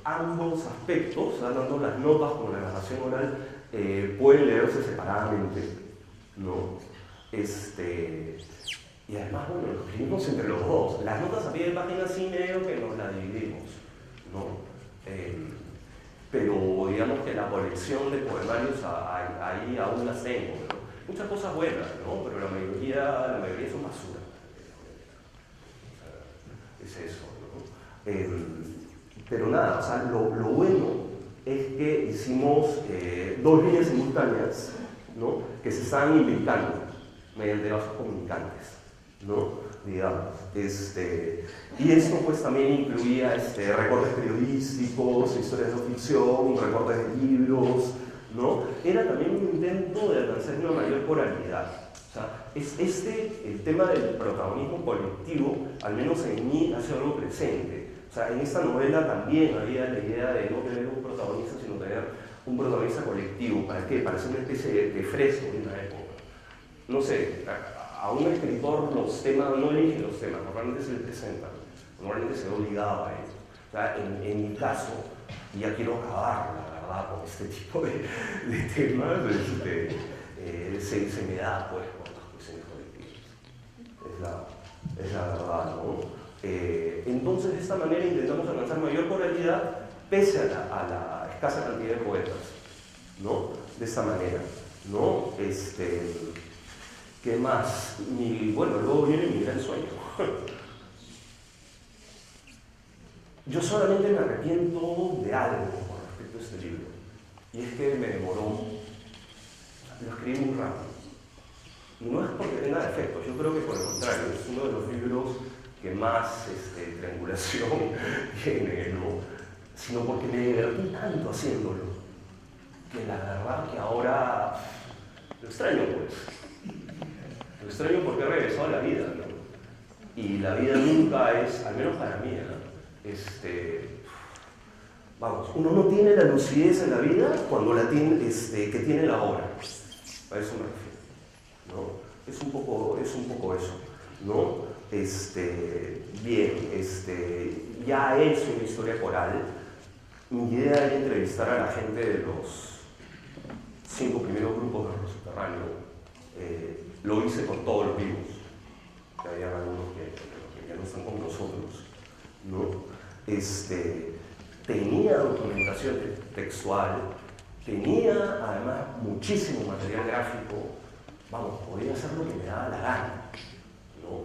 ambos aspectos, tanto las notas como la narración oral, pueden leerse separadamente, ¿no? Y además, bueno, lo escribimos entre los dos. Las notas a pie de página sí medio que nos las dividimos, ¿no? Pero digamos que la colección de poemarios ahí aún las tengo, ¿no? Muchas cosas buenas, ¿no? Pero la mayoría son basura. O sea, es eso, ¿no? Pero nada, o sea, lo bueno es que hicimos dos líneas simultáneas, ¿no? Que se estaban inventando mediante vasos comunicantes, ¿no? Digamos. Y esto pues también incluía recortes periodísticos, historias de ficción, recortes de libros, ¿no? Era también un intento de alcanzar una mayor coralidad. O sea, el tema del protagonismo colectivo, al menos en mí, hace algo presente. O sea, en esta novela también había la idea de no tener un protagonista, sino tener un protagonista colectivo. ¿Para qué? Para ser una especie de fresco de una época. No sé, a un escritor los temas no eligen los temas, normalmente se le presentan, normalmente se ve obligado a ello. O sea, en mi caso, y ya quiero acabar, la verdad, con este tipo de temas, se me da pues por las cuestiones colectivas. Es la verdad, ¿no? Entonces, de esta manera intentamos alcanzar mayor coralidad pese a la escasa cantidad de poetas, ¿no? De esta manera, ¿no? ¿Qué más? Bueno, luego viene mi gran sueño. Yo solamente me arrepiento de algo con respecto a este libro, y es que me demoró, lo escribí muy rápido. Y no es porque tenga defectos, yo creo que por el contrario, es uno de los libros que más triangulación tiene, ¿no? Sino porque me divertí tanto haciéndolo, que la verdad que ahora lo extraño, pues. Lo extraño porque he regresado a la vida, ¿no? Y la vida nunca es, al menos para mí, ¿no? Vamos, uno no tiene la lucidez en la vida cuando la tiene, que tiene la obra. A eso me refiero, ¿no? Es un poco eso, ¿no? Bien, ya he hecho una historia coral. Mi idea era entrevistar a la gente de los 5 primeros grupos del subterráneo. Lo hice con todos los vivos, que había algunos que ya no están con nosotros, ¿no? Tenía documentación textual, tenía además muchísimo material gráfico. Vamos, podía hacer lo que me daba la gana, ¿no?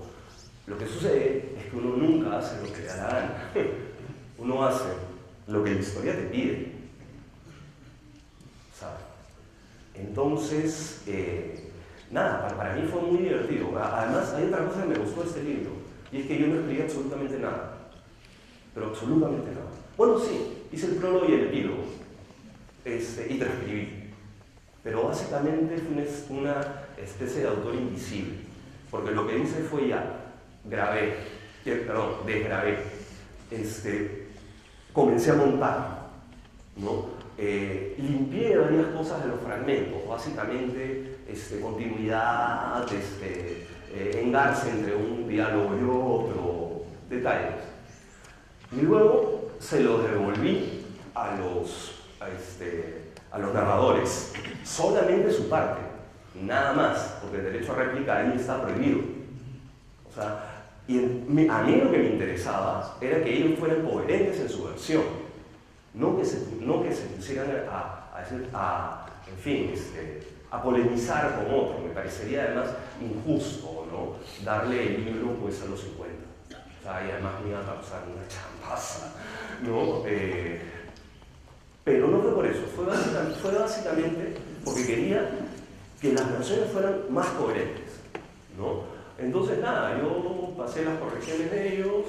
Lo que sucede es que uno nunca hace lo que le da la gana. Uno hace lo que la historia te pide, ¿sabes? Entonces, nada, para mí fue muy divertido. Además, hay otra cosa que me gustó de este libro, y es que yo no escribí absolutamente nada. Pero absolutamente nada. Bueno, sí, hice el prólogo y el epílogo, y transcribí. Pero básicamente fue una especie de autor invisible, porque lo que hice fue desgrabé, comencé a montar, ¿no? Limpié varias cosas de los fragmentos, básicamente continuidad, engarce entre un diálogo y otro, detalles. Y luego se lo devolví a los narradores, solamente su parte, nada más, porque el derecho a réplica ahí está prohibido. O sea, a mí lo que me interesaba era que ellos fueran coherentes en su versión, no que se pusieran en fin, a polemizar con otro. Me parecería además injusto, ¿no? Darle el libro pues a los 50. O sea, y además me iba a causar una champaza, ¿no? Pero no fue por eso, fue básicamente porque quería que las versiones fueran más coherentes, ¿no? Entonces, nada, yo pasé las correcciones de ellos,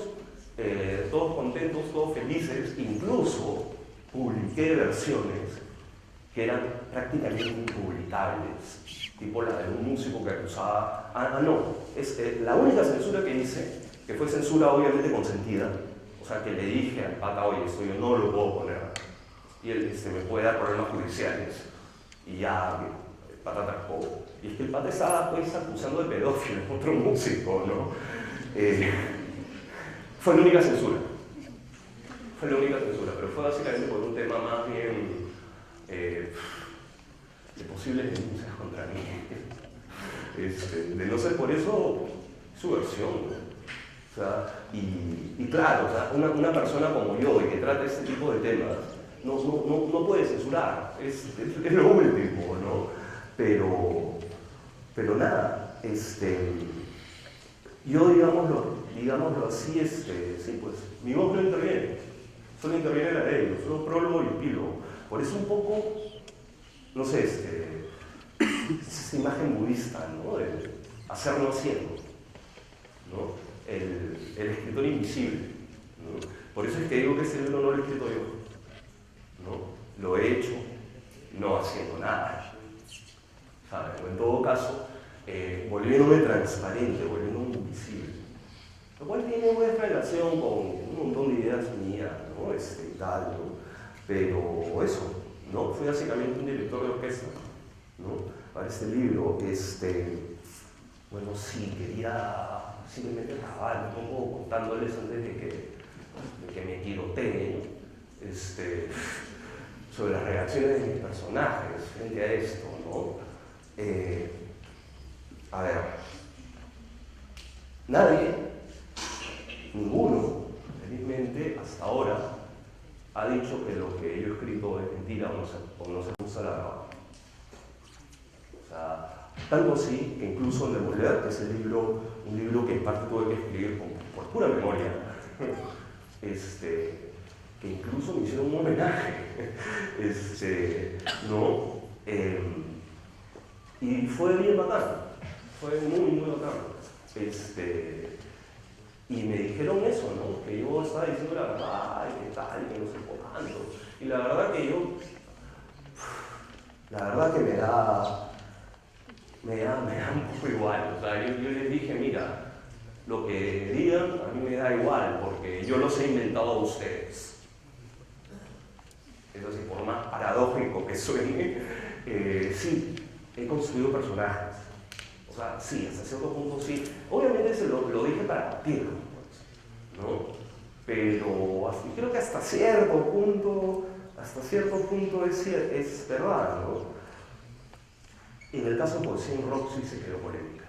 todos contentos, todos felices, incluso publiqué versiones que eran prácticamente impublicables, tipo la de un músico que acusaba... la única censura que hice, que fue censura obviamente consentida, o sea, que le dije al pata, oye, esto yo no lo puedo poner, y él me puede dar problemas judiciales, y ya, el pata atrapó. Y es que el pata estaba pues acusando de pedófilo a otro músico, ¿no? Fue la única censura. Fue la única censura, pero fue básicamente por un tema más bien de posibles denuncias contra mí. De no ser por eso, su versión, ¿no? O sea, y claro, o sea, una persona como yo y que trata este tipo de temas no puede censurar, es lo último, ¿no? Pero nada, yo digámoslo así, sí, pues mi voz no interviene, solo interviene la de ellos, solo prólogo y epílogo. Por eso un poco, no sé, esa imagen budista, ¿no? De hacerlo haciendo, ¿no? El escritor invisible, ¿no? Por eso es que digo que ese libro no lo he escrito yo, ¿no? Lo he hecho no haciendo nada, ¿sabes? O en todo caso, volviéndome transparente, volviéndome invisible. Lo cual tiene buena relación con un montón de ideas mías, ¿no? Y tal, ¿no? Pero eso, ¿no? Fui básicamente un director de orquesta, ¿no? Para este libro, bueno, sí, quería simplemente acabar un poco contándoles antes de que me tiroteen, sobre las reacciones de mis personajes frente a esto, ¿no? A ver, nadie, ninguno, felizmente, hasta ahora, ha dicho que lo que yo he escrito es mentira o no se usa la verdad. O sea, tanto así que incluso en Demoler, que es un libro que en parte tuve que escribir por pura memoria, que incluso me hicieron un homenaje, ¿no? Y fue bien bacán, fue muy, muy bacán. Y me dijeron eso, ¿no? Que yo estaba diciendo la verdad, y que tal, y que no sé cuánto. Y la verdad que me da un poco igual. O sea, yo les dije, mira, lo que digan a mí me da igual, porque yo los he inventado a ustedes. Es así, por más paradójico que suene, sí, he construido personajes. O sea, sí, hasta cierto punto sí. Obviamente se lo dije para partirlo, pues, ¿no? Pero creo que hasta cierto punto es verdad, ¿no? En el caso de Poesía en Rock sí se creó polémica.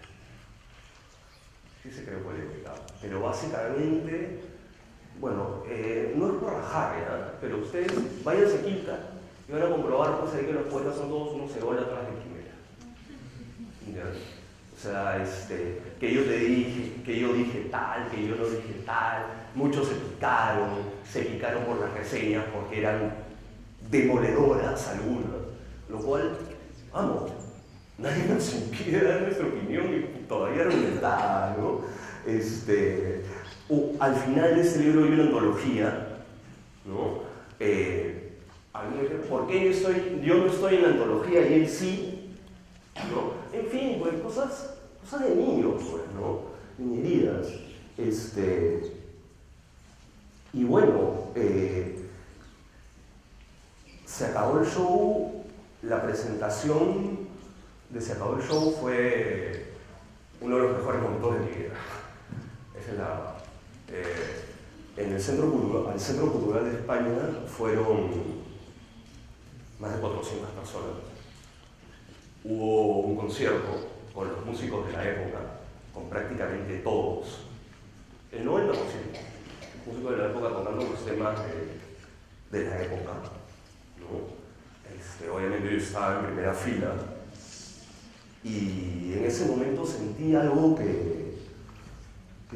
Pero básicamente, bueno, no es por rajar, ¿ya? Pero ustedes váyanse a Quilta y van a comprobar pues, ahí que los poetas son todos unos ególatras de quimera. ¿Ya? O sea, que yo dije tal, que yo no dije tal, muchos se picaron por las reseñas porque eran demoledoras algunas, lo cual, vamos, nadie nos impide dar nuestra opinión y todavía no es verdad, ¿no? Al final de este libro hay una antología, ¿no? A mí me dijeron, ¿por qué yo no estoy en la antología y él sí? ¿No? En fin, pues cosas de niños, pues, ¿no? Niñerías. Y bueno, se acabó el show, la presentación de Se acabó el show fue uno de los mejores momentos de mi vida. Esa es la verdad. en el Centro Cultural de España fueron más de 400 personas. Hubo un concierto con los músicos de la época, con prácticamente todos, el 90%, músicos de la época tocando los temas de la época, ¿no? Obviamente yo estaba en primera fila y en ese momento sentí algo que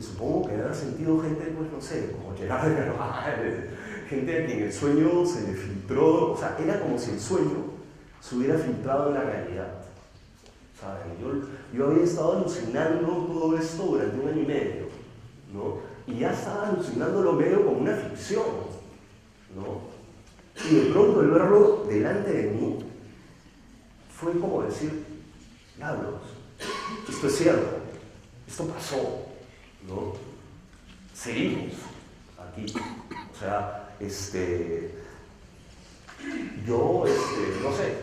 supongo que habrá sentido gente, pues no sé, como Gerard de Nerval, gente a quien el sueño se le filtró, o sea, era como si el sueño se hubiera filtrado en la realidad. ¿Saben? Yo había estado alucinando todo esto durante 1 año y medio, ¿no? Y ya estaba alucinándolo medio como una ficción, ¿no? Y de pronto el verlo delante de mí fue como decir, diablos, esto es cierto, esto pasó, ¿no? Seguimos aquí. O sea, yo, no sé,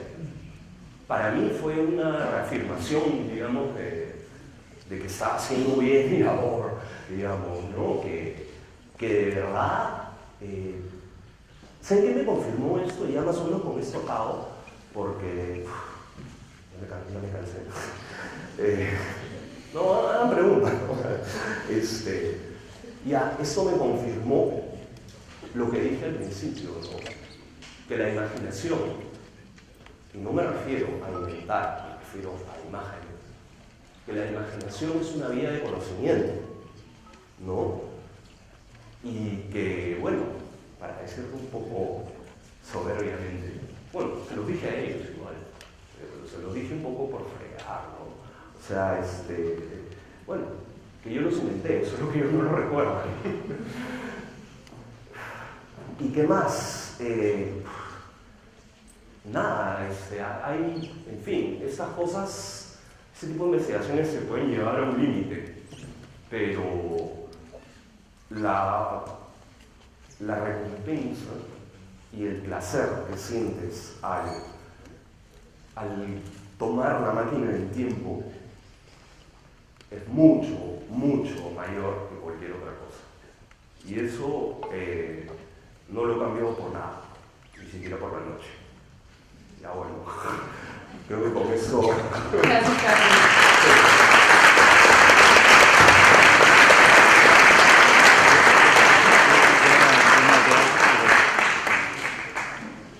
para mí fue una reafirmación, digamos, de que estaba haciendo bien mi labor, digamos, ¿no? Que de verdad, ¿saben qué me confirmó esto? Ya más o menos con esto acabo, porque ya me cansé. No, hagan preguntas. Ya, esto me confirmó lo que dije al principio, ¿no? Que la imaginación, y no me refiero a inventar, me refiero a imágenes, que la imaginación es una vía de conocimiento, ¿no? Y que, bueno, para decirlo un poco soberbiamente, bueno, se los dije a ellos igual, pero se los dije un poco por fregar, ¿no? O sea, bueno, que yo los inventé, solo que ellos no lo recuerdan. ¿Y qué más? Nada, hay, en fin, estas cosas, este tipo de investigaciones se pueden llevar a un límite, pero la recompensa y el placer que sientes al tomar la máquina del tiempo es mucho, mucho mayor que cualquier otra cosa. Y eso no lo he cambiado por nada, ni siquiera por la noche. Ya bueno, creo que con eso... Gracias, Carlos.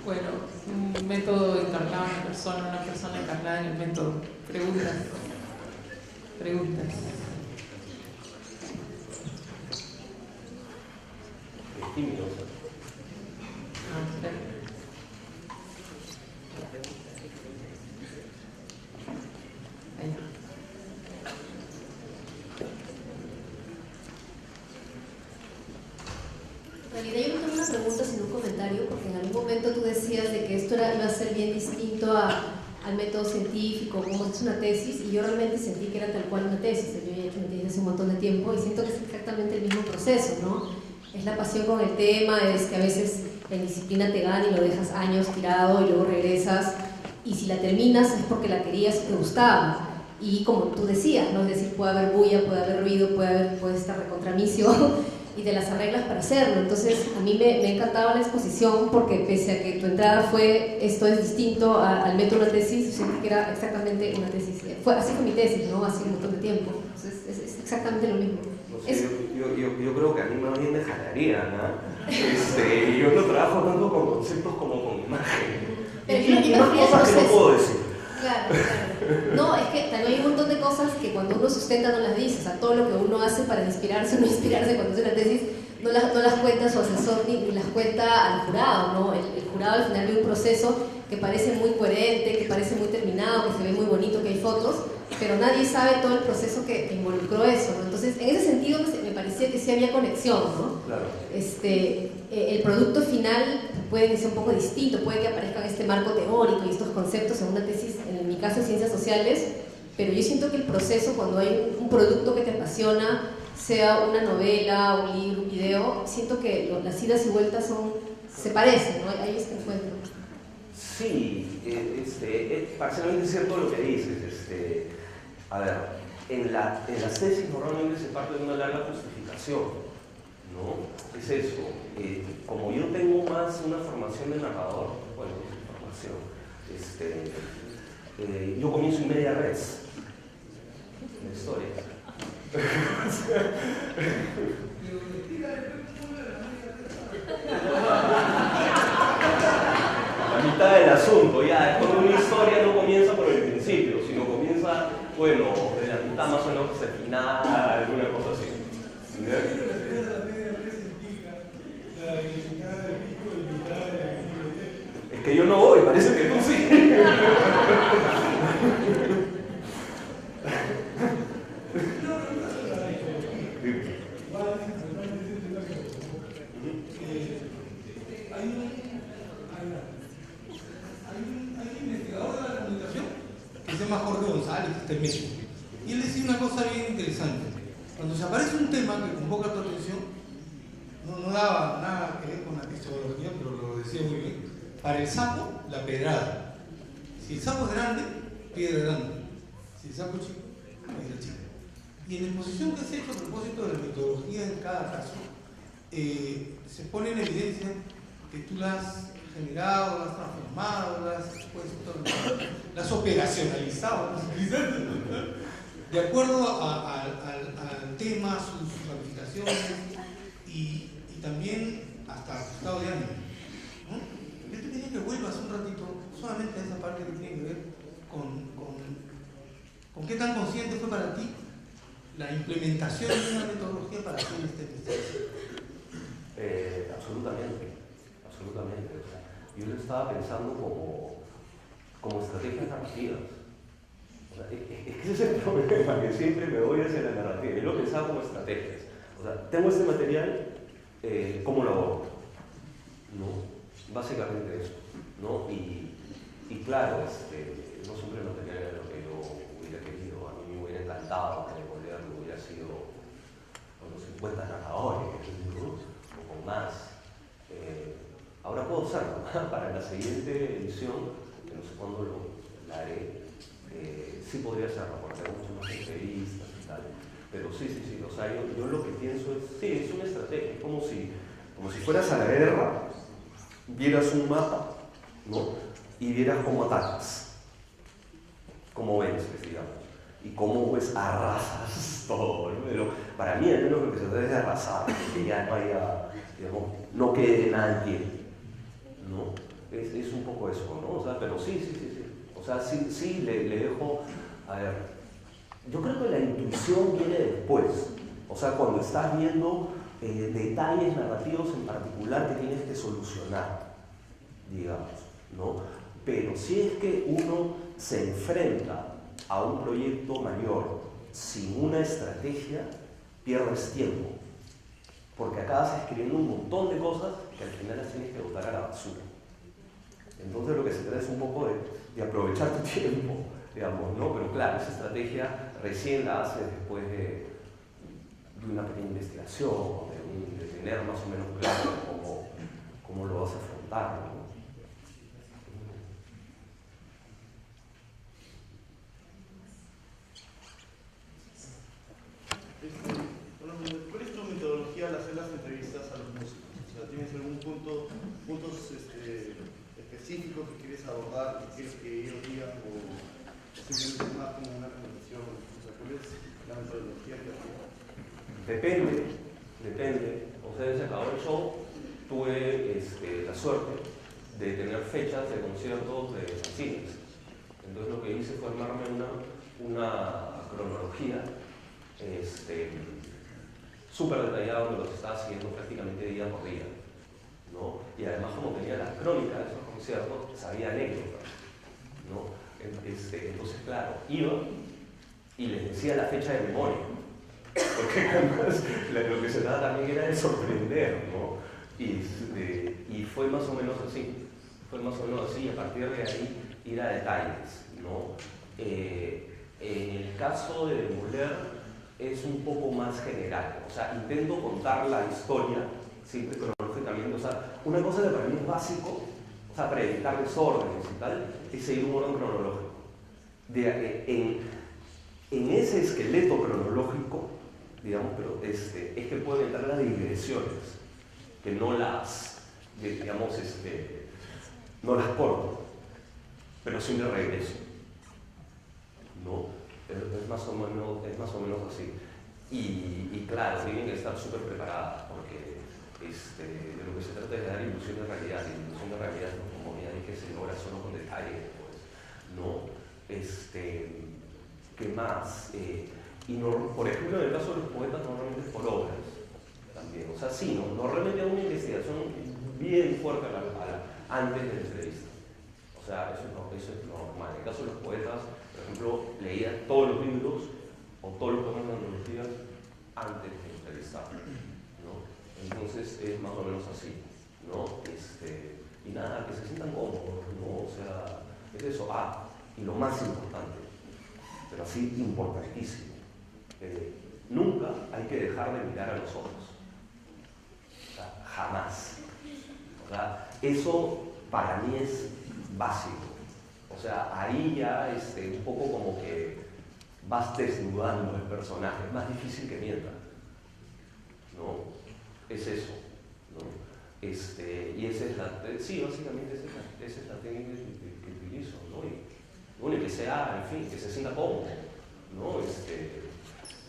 Bueno, un método encarnado en una persona encarnada en el método. Preguntas. Es tímido, En realidad yo no tengo una pregunta sino un comentario, porque en algún momento tú decías de que esto iba a ser bien distinto al método científico, como es una tesis, y yo realmente sentí que era tal cual una tesis. Yo ya he hecho una tesis hace un montón de tiempo y siento que es exactamente el mismo proceso, ¿no? Es la pasión con el tema, es que a veces la disciplina te gana y lo dejas años tirado y luego regresas, y si la terminas es porque la querías y te gustaba. Y como tú decías, ¿no? Es decir, puede haber bulla, puede haber ruido, puede estar recontramisio y te las arreglas para hacerlo. Entonces a mí me encantaba la exposición, porque pese a que tu entrada fue esto es distinto al método de una tesis, yo sentí que era exactamente una tesis. Así fue mi tesis, ¿no? Hace un montón de tiempo. Entonces es exactamente lo mismo. No sé, yo creo que a mí más bien me jalaría, ¿no? Yo no trabajo tanto con conceptos como con imagen. Pero y más cosas que no puedo decir. Claro. No, es que también hay un montón de cosas que cuando uno sustenta no las dice. O sea, todo lo que uno hace para inspirarse o no inspirarse cuando hace una tesis, no las cuenta su asesor ni las cuenta al jurado, ¿no? El jurado al final de un proceso que parece muy coherente, que parece muy terminado, que se ve muy bonito, que hay fotos, pero nadie sabe todo el proceso que involucró eso, ¿no? Entonces, en ese sentido me parecía que sí había conexión, ¿no? Claro. El producto final puede que sea un poco distinto, puede que aparezca en este marco teórico y estos conceptos en una tesis, en mi caso, de ciencias sociales, pero yo siento que el proceso, cuando hay un producto que te apasiona, sea una novela, un libro, un video, siento que las idas y vueltas se parecen, ¿no? Hay este encuentro. Sí, parcialmente es cierto lo que dices. A ver, en las tesis normalmente se parte de una larga justificación, ¿no? Es eso. Como yo tengo más una formación de narrador, bueno, formación, yo comienzo en media res, en la historia. La mitad del asunto, ya, es como una historia no comienza por el principio, sino comienza, bueno, de la mitad más o menos hasta el final, alguna cosa así. Es que yo no voy, parece que tú sí. Jorge González, que está en México. Y él decía una cosa bien interesante. Cuando se aparece un tema que convoca tu atención, no daba nada que ver con la epistemología, pero lo decía muy bien. Para el sapo, la pedrada. Si el sapo es grande, piedra grande. Si el sapo es chico, piedra chica. Y en la exposición que se ha hecho a propósito de la metodología en cada caso, se pone en evidencia que tú la has generado, las has transformado, las has operacionalizado, de acuerdo al tema, sus ramificaciones y también hasta su estado de ánimo, ¿no? Yo te quería que vuelvas un ratito solamente a esa parte que tiene que ver con qué tan consciente fue para ti la implementación de una metodología para hacer esta investigación. Absolutamente. O sea, yo lo estaba pensando como estrategias narrativas. O sea, es que ese es el problema, que siempre me voy hacia la narrativa. Yo lo pensaba como estrategias. O sea, tengo este material, ¿cómo lo hago? ¿No? Básicamente eso. ¿No? Y claro, no siempre el material era lo que yo hubiera querido. A mí me hubiera encantado que Leerlo hubiera sido con los 50 narradores, ¿no? O con más. Ahora puedo usarlo para la siguiente edición, que no sé cuándo la haré. Sí podría hacerlo, porque tengo muchas más entrevistas y tal. Pero sí. O sea, yo lo que pienso es, sí, es una estrategia. Es como si fueras a la guerra, vieras un mapa, ¿no? Y vieras cómo atacas, cómo vences, digamos. Y cómo pues arrasas todo, ¿no? Pero para mí al menos lo que se trata es de arrasar, que ya no haya, digamos, no quede nada en pie, ¿no? Es un poco eso, ¿no? O sea, pero sí. O sea, sí le dejo, a ver, yo creo que la intuición viene después. O sea, cuando estás viendo detalles narrativos en particular que tienes que solucionar, digamos, ¿no? Pero si es que uno se enfrenta a un proyecto mayor sin una estrategia, pierdes tiempo, porque acabas escribiendo un montón de cosas que al final las tienes que botar a la basura. Entonces lo que se trata es un poco de aprovechar tu tiempo, digamos, ¿no? Pero claro, esa estrategia recién la haces después de una pequeña investigación, de tener más o menos claro cómo lo vas a afrontar, ¿no? ¿Cuál es tu metodología al hacer las entrevistas a los músicos? O sea, ¿tienes algún puntos específicos que quieres abordar, que quieres que ellos digan, o simplemente es más como una conversación? O sea, ¿cuál es la metodología que haces? Depende. O sea, desde que acabó el show, tuve la suerte de tener fechas de conciertos de fanzines. Entonces lo que hice fue armarme una cronología súper detallada donde los estaba siguiendo prácticamente día por día, ¿no? Y además, como tenía las crónicas de esos conciertos, sabía anécdotas, ¿no? Entonces, claro, iba y les decía la fecha de memoria, porque además lo que se trataba también era de sorprender, ¿no? Y fue más o menos así, y a partir de ahí ir a detalles, ¿no? En el caso de Moller es un poco más general, o sea, intento contar la historia siempre cronológicamente. O sea, una cosa que para mí es básico, o sea, para evitar desórdenes y tal, es seguir un orden cronológico. En ese esqueleto cronológico digamos, pero es que pueden entrar las digresiones, que no las, digamos, no las corto, pero siempre regreso, ¿no? Es más o menos así. Y claro, tienen que estar súper preparadas, porque de lo que se trata es de dar ilusión de realidad, y ilusión de realidad, como ya dije, se logra solo con detalles, pues, ¿no? ¿Qué más? Y no, por ejemplo, en el caso de los poetas, normalmente es por obras también. O sea, sí, ¿no? Normalmente hay una investigación bien fuerte antes de la entrevista. O sea, eso es normal. En el caso de los poetas, por ejemplo, leía todos los libros o todos los poemas de antologías antes de entrevistar, ¿no? Entonces es más o menos así, ¿no? Y nada, que se sientan cómodos, ¿no? O sea, es eso. Y lo más importante, pero así importantísimo, nunca hay que dejar de mirar a los ojos. O sea, jamás. O sea, eso para mí es básico. O sea, ahí ya un poco como que vas desnudando el personaje. Es más difícil que mienta, ¿no? Es eso, ¿no? Y esa es básicamente esa es la técnica que utilizo, ¿no? Y que sea, en fin, que se sienta cómodo, ¿no?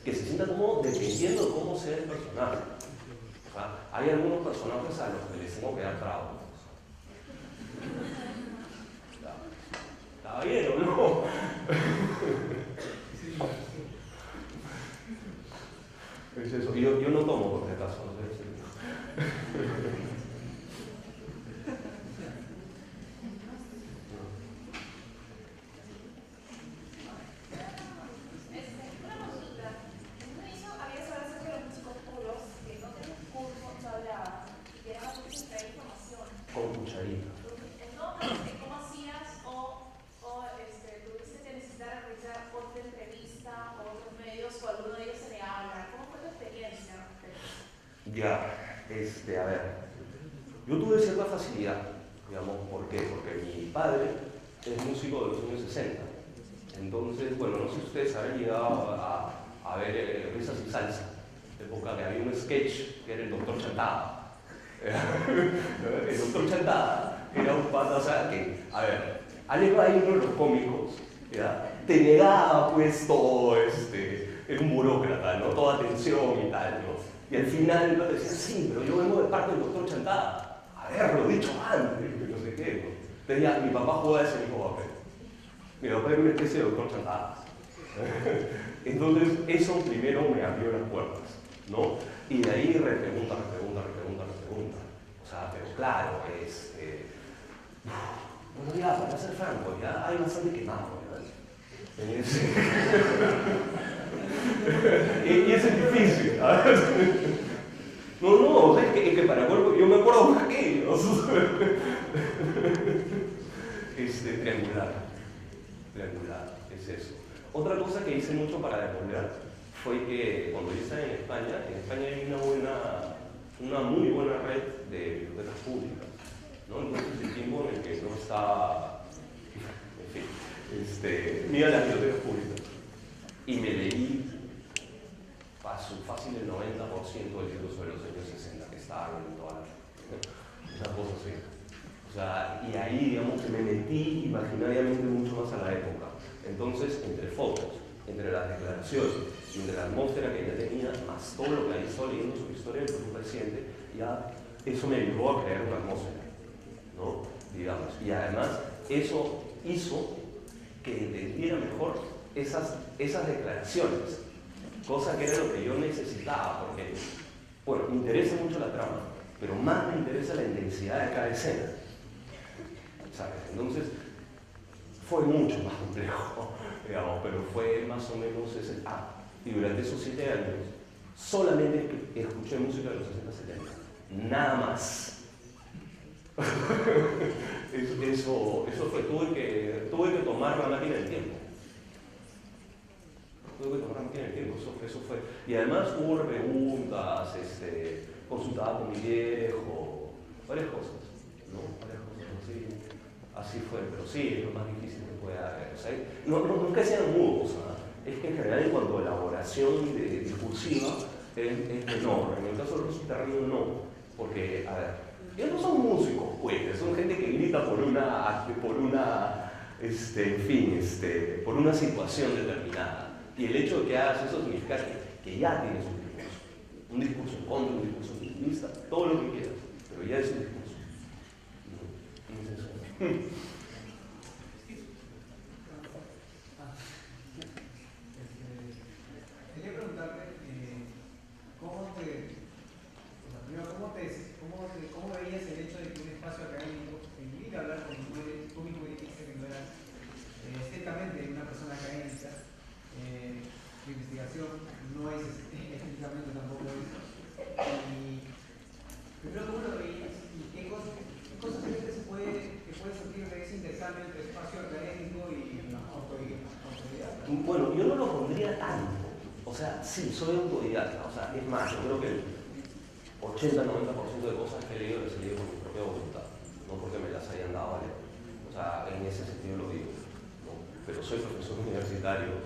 Que se sienta cómodo dependiendo de cómo sea el personaje. O sea, hay algunos personajes a los que les tengo que dar traumas. ¿Está bien o no? Es eso. Yo no tomo por si acaso, no sé. Con cucharita. ¿Cómo hacías tuviste que necesitar realizar otra entrevista o otros medios o alguno de ellos se le habla? ¿Cómo fue tu experiencia? Ya, a ver, yo tuve cierta facilidad, digamos, ¿por qué? Porque mi padre es músico de los años 60. Entonces, bueno, no sé si ustedes habrán llegado a ver Risas y Salsa, época que había un sketch que era el Doctor Chantada. El Doctor Chantada era un pata, o sea, que, a ver, Alex va a ir los cómicos, ¿ya? Te negaba pues todo, era un burócrata, ¿no? Toda atención y tal, ¿no? Y al final el pata decía, sí, pero yo vengo de parte del Doctor Chantada, haberlo dicho antes, no sé qué, ¿no? Tenía, mi papá jugaba ese mismo papel, mi papá era una especie de Doctor Chantada. Entonces, eso primero me abrió las puertas, ¿no? Y de ahí repregunta. O sea, pero claro, bueno, ya, para ser franco, ya hay bastante quemado, ¿verdad? Y eso es difícil, ¿sabes? No, o sea, es que para cuerpo, yo me acuerdo de aquellos. Triangular, es eso. Otra cosa que hice mucho para devolver fue que cuando yo estaba en España hay una muy buena red de bibliotecas públicas, ¿no? Entonces el tiempo en el que no estaba, en fin, me iba a las bibliotecas públicas y me leí fácil el 90% del libro sobre los años 60 que estaban en toda una cosa así. O sea, y ahí, digamos, que me metí imaginariamente mucho más a la época. Entonces, entre fotos, entre las declaraciones y entre la atmósfera que ya tenía, más todo lo que había estado leyendo sobre historia del Perú reciente, ya eso me llevó a crear una atmósfera, ¿no? Digamos. Y además, eso hizo que entendiera mejor esas declaraciones, cosa que era lo que yo necesitaba, porque, bueno, me interesa mucho la trama, pero más me interesa la intensidad de cada escena, ¿sabes? Entonces, fue mucho más complejo, digamos, pero fue más o menos ese. Y durante esos 7 años, solamente escuché música de los 60-70, nada más. Eso fue, tuve que tomar la máquina del tiempo. Eso fue. Y además hubo preguntas, consultaba con mi viejo, varias cosas, ¿no? Así fue, pero sí, es lo más difícil que puede haber. O sea, nunca sean mudos, ¿no? es que en general en cuanto a elaboración discursiva es menor. En el caso del subterráneo no, porque, a ver, ellos no son músicos, pues, son gente que grita por una por una situación determinada. Y el hecho de que hagas eso significa que ya tienes un discurso en contra, un discurso feminista, todo lo que quieras, pero ya es un discurso. No es eso. Quería preguntarte cómo veías el hecho de que un espacio académico te invite a hablar con tú mismo dijiste que no eras estéticamente una persona académica, tu investigación no es estéticamente tampoco eso. Y primero, ¿cómo lo veías? ¿Y qué cosas crees que puede surgir de ese intercambio entre espacio académico y autoridad? Bueno, yo no lo pondría tanto. O sea, sí, soy autodidacta. O sea, es más, yo creo que el 80-90% de cosas que he leído las he leído por mi propia voluntad, no porque me las hayan dado a leer. O sea, en ese sentido lo digo, ¿no? Pero soy profesor universitario,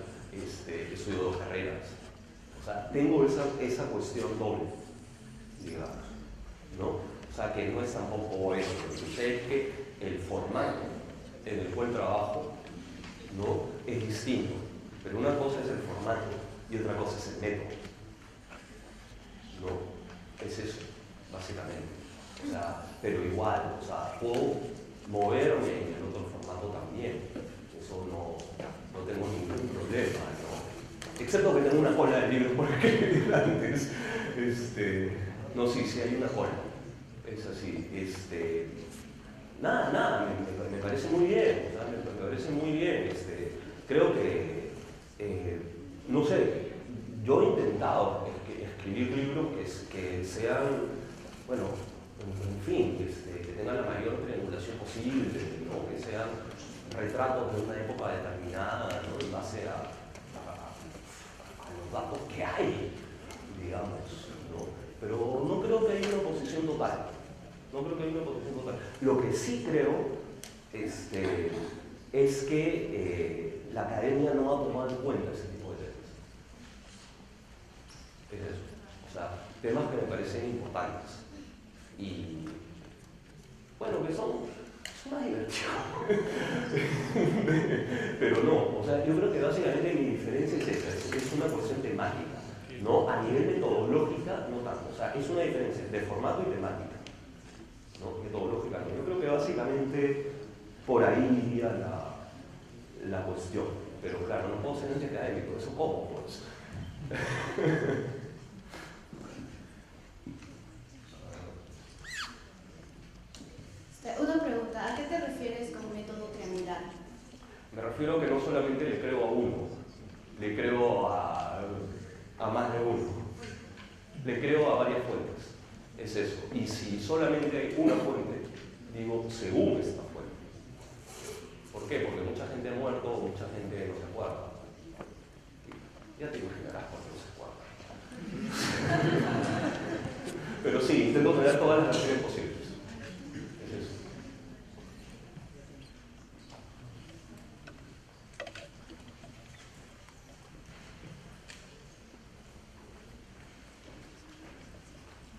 estudio 2 carreras. O sea, tengo esa cuestión doble, digamos, ¿no? O sea, que no es tampoco eso. Lo que sucede es que el formato en el cual trabajo, ¿no?, es distinto. Pero una cosa es el formato y otra cosa es el método. ¿No? Es eso, básicamente. O sea, pero igual, o sea, puedo moverme en el otro formato también. Eso no tengo ningún problema, ¿no? Excepto que tengo una cola de libros por escribir antes. No, sí hay una cola. Es así. Nada, me parece muy bien. O sea, me parece muy bien. Creo que, no sé, yo he intentado escribir libros que sean, bueno, en fin, que tengan la mayor triangulación posible, ¿no? Que sean retratos de una época determinada, ¿no?, en base a los datos que hay, digamos, ¿no? Pero no creo que haya una oposición total. Lo que sí creo es que la academia no ha tomado en cuenta ese tipo de temas. Es eso. O sea, temas que me parecen importantes y, bueno, que son más divertidos. Pero no, o sea, yo creo que básicamente mi diferencia es esa, es una cuestión temática, ¿no? A nivel metodológica, no tanto. O sea, es una diferencia de formato y temática, ¿no? Metodológica, ¿no? Yo creo que básicamente por ahí iría la cuestión. Pero claro, no puedo ser académico, eso cómo, pues. Una pregunta, ¿a qué te refieres con método triangular? Me refiero a que no solamente le creo a uno, le creo a más de uno, le creo a varias fuentes, es eso. Y si solamente hay una fuente, digo según esta fuente. ¿Por qué? Porque mucha gente ha muerto, mucha gente no se acuerda. Ya te imaginarás por qué no se acuerda. Pero sí, intento tener todas las versiones posibles. Es eso.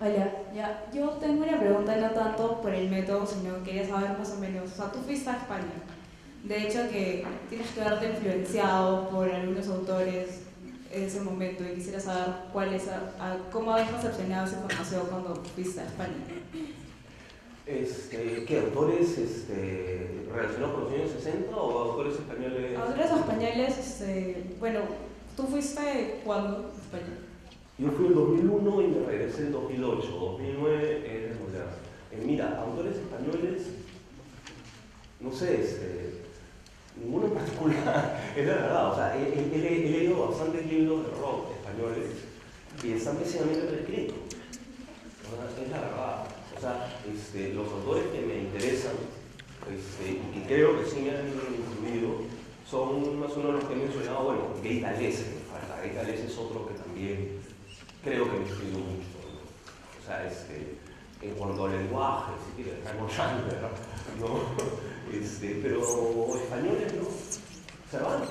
Hola, ya, yo tengo una pregunta no tanto por el método, sino quería saber más o menos, o sea, tú fuiste a España, de hecho que tienes que haberte influenciado por algunos autores en ese momento y quisiera saber cómo habías recepcionado esa información cuando fuiste a España. ¿Qué autores relacionados con los años 60 o autores españoles? Autores españoles, bueno, ¿tú fuiste cuándo a España? Yo fui en 2001 y me regresé en 2008. 2009 es moderno. Mira, autores españoles, no sé, ninguno en particular, es la verdad. O sea, he leído bastantes libros de rock españoles y están precisamente prescritos. Es la verdad. O sea, los autores que me interesan y que creo que sí me han influido son más o menos los que he mencionado. Bueno, Gay Talese, Gay Talese es otro que también creo que me influyó mucho, ¿no? O sea, en cuanto al lenguaje, si quieres, Raymond Chandler, ¿no? Pero españoles, ¿no? Cervantes.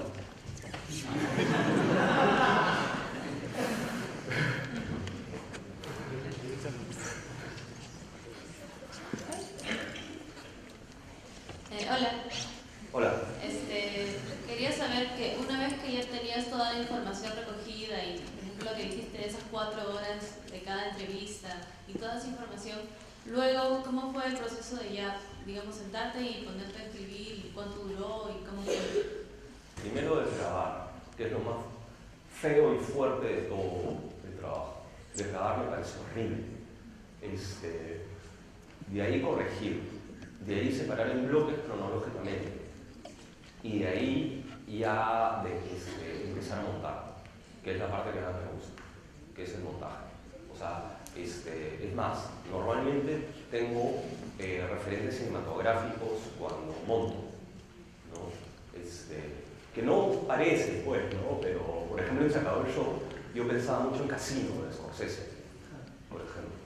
la información recogida y, por ejemplo, lo que dijiste, esas 4 horas de cada entrevista y toda esa información, luego, ¿cómo fue el proceso de ya, digamos, sentarte y ponerte a escribir y cuánto duró y cómo fue? Primero desgrabar, que es lo más feo y fuerte de todo el trabajo. Desgrabar me parece horrible. De ahí corregir, de ahí separar en bloques cronológicamente y de ahí ya empezar a montar, que es la parte que más me gusta, que es el montaje. O sea, es más, normalmente tengo referentes cinematográficos cuando monto, ¿no? Que no parece, pues, ¿no? Pero, por ejemplo, en Se acabó el show, yo pensaba mucho en Casino de Scorsese, por ejemplo,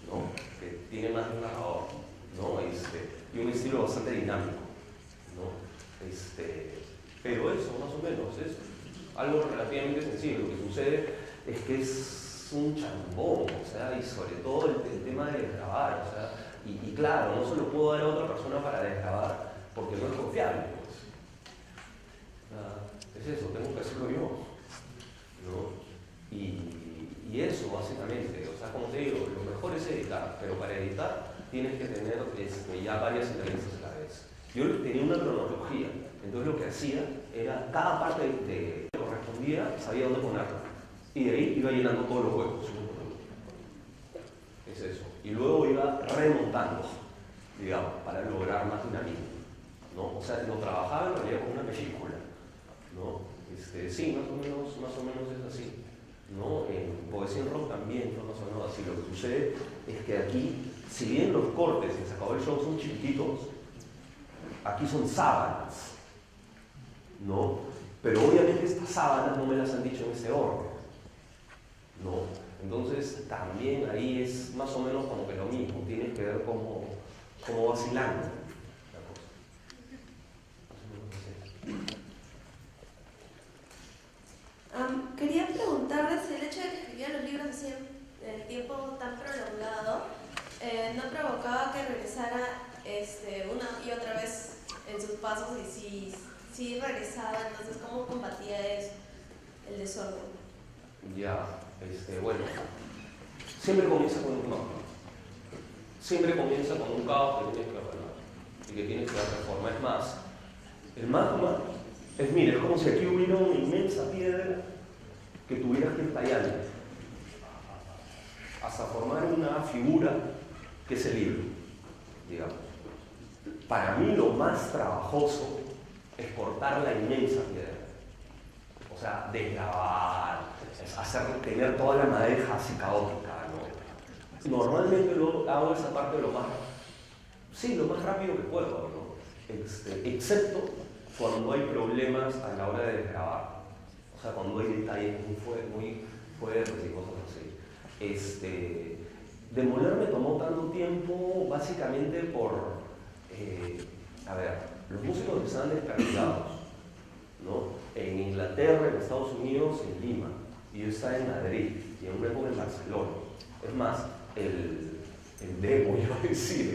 ¿no? Que tiene más de un narrador, ¿no? Y un estilo bastante dinámico, ¿no? Pero eso, más o menos, es algo relativamente sencillo. Lo que sucede es que es un chambón, o sea, y sobre todo el tema de desgrabar, o sea, y claro, no se lo puedo dar a otra persona para desgrabar porque no es confiable, pues. Es eso, tengo que hacerlo yo, ¿no? Y eso, básicamente, o sea, como te digo, lo mejor es editar, pero para editar tienes que tener ya varias entrevistas a la vez. Yo tenía una cronología, entonces lo que hacía era, cada parte que correspondía, sabía dónde ponerla, y de ahí iba llenando todos los huecos. Es eso. Y luego iba remontando, digamos, para lograr más dinamismo, ¿no? O sea, lo trabajaba en realidad como una película, ¿no? Sí, más o menos es así, ¿no? En Poesía en Rock también fue más o menos así. Lo que sucede es que aquí, si bien los cortes en Se acabó el show son chiquititos, aquí son sábanas, ¿no? Pero obviamente estas sábanas no me las han dicho en ese orden, ¿no? Entonces también ahí es más o menos como que lo mismo, tienes que ver cómo vacilando la cosa. Quería preguntarles si el hecho de que escribían los libros así en el tiempo tan prolongado no provocaba que regresara una y otra vez en sus pasos, y si regresaba, entonces ¿cómo combatía eso, el desorden? Ya, bueno, siempre comienza con un caos. Siempre comienza con un caos que tienes que ordenar y que tienes que dar reforma. Es más, el magma es como si aquí hubiera una inmensa piedra que tuvieras que ir tallando hasta formar una figura que es el libro, digamos. Para mí lo más trabajoso es cortar la inmensa piedra, o sea, desgravar, tener toda la madeja así caótica, ¿no? Normalmente hago esa parte lo más rápido que puedo, ¿no? Excepto cuando hay problemas a la hora de desgravar, o sea, cuando hay detalles muy fuertes y cosas así. Demoler me tomó tanto tiempo básicamente por, los músicos estaban desperdigados, ¿no? En Inglaterra, en Estados Unidos, en Lima, y yo estaba en Madrid, y en una época en Barcelona. Es más, el demo, iba a decir,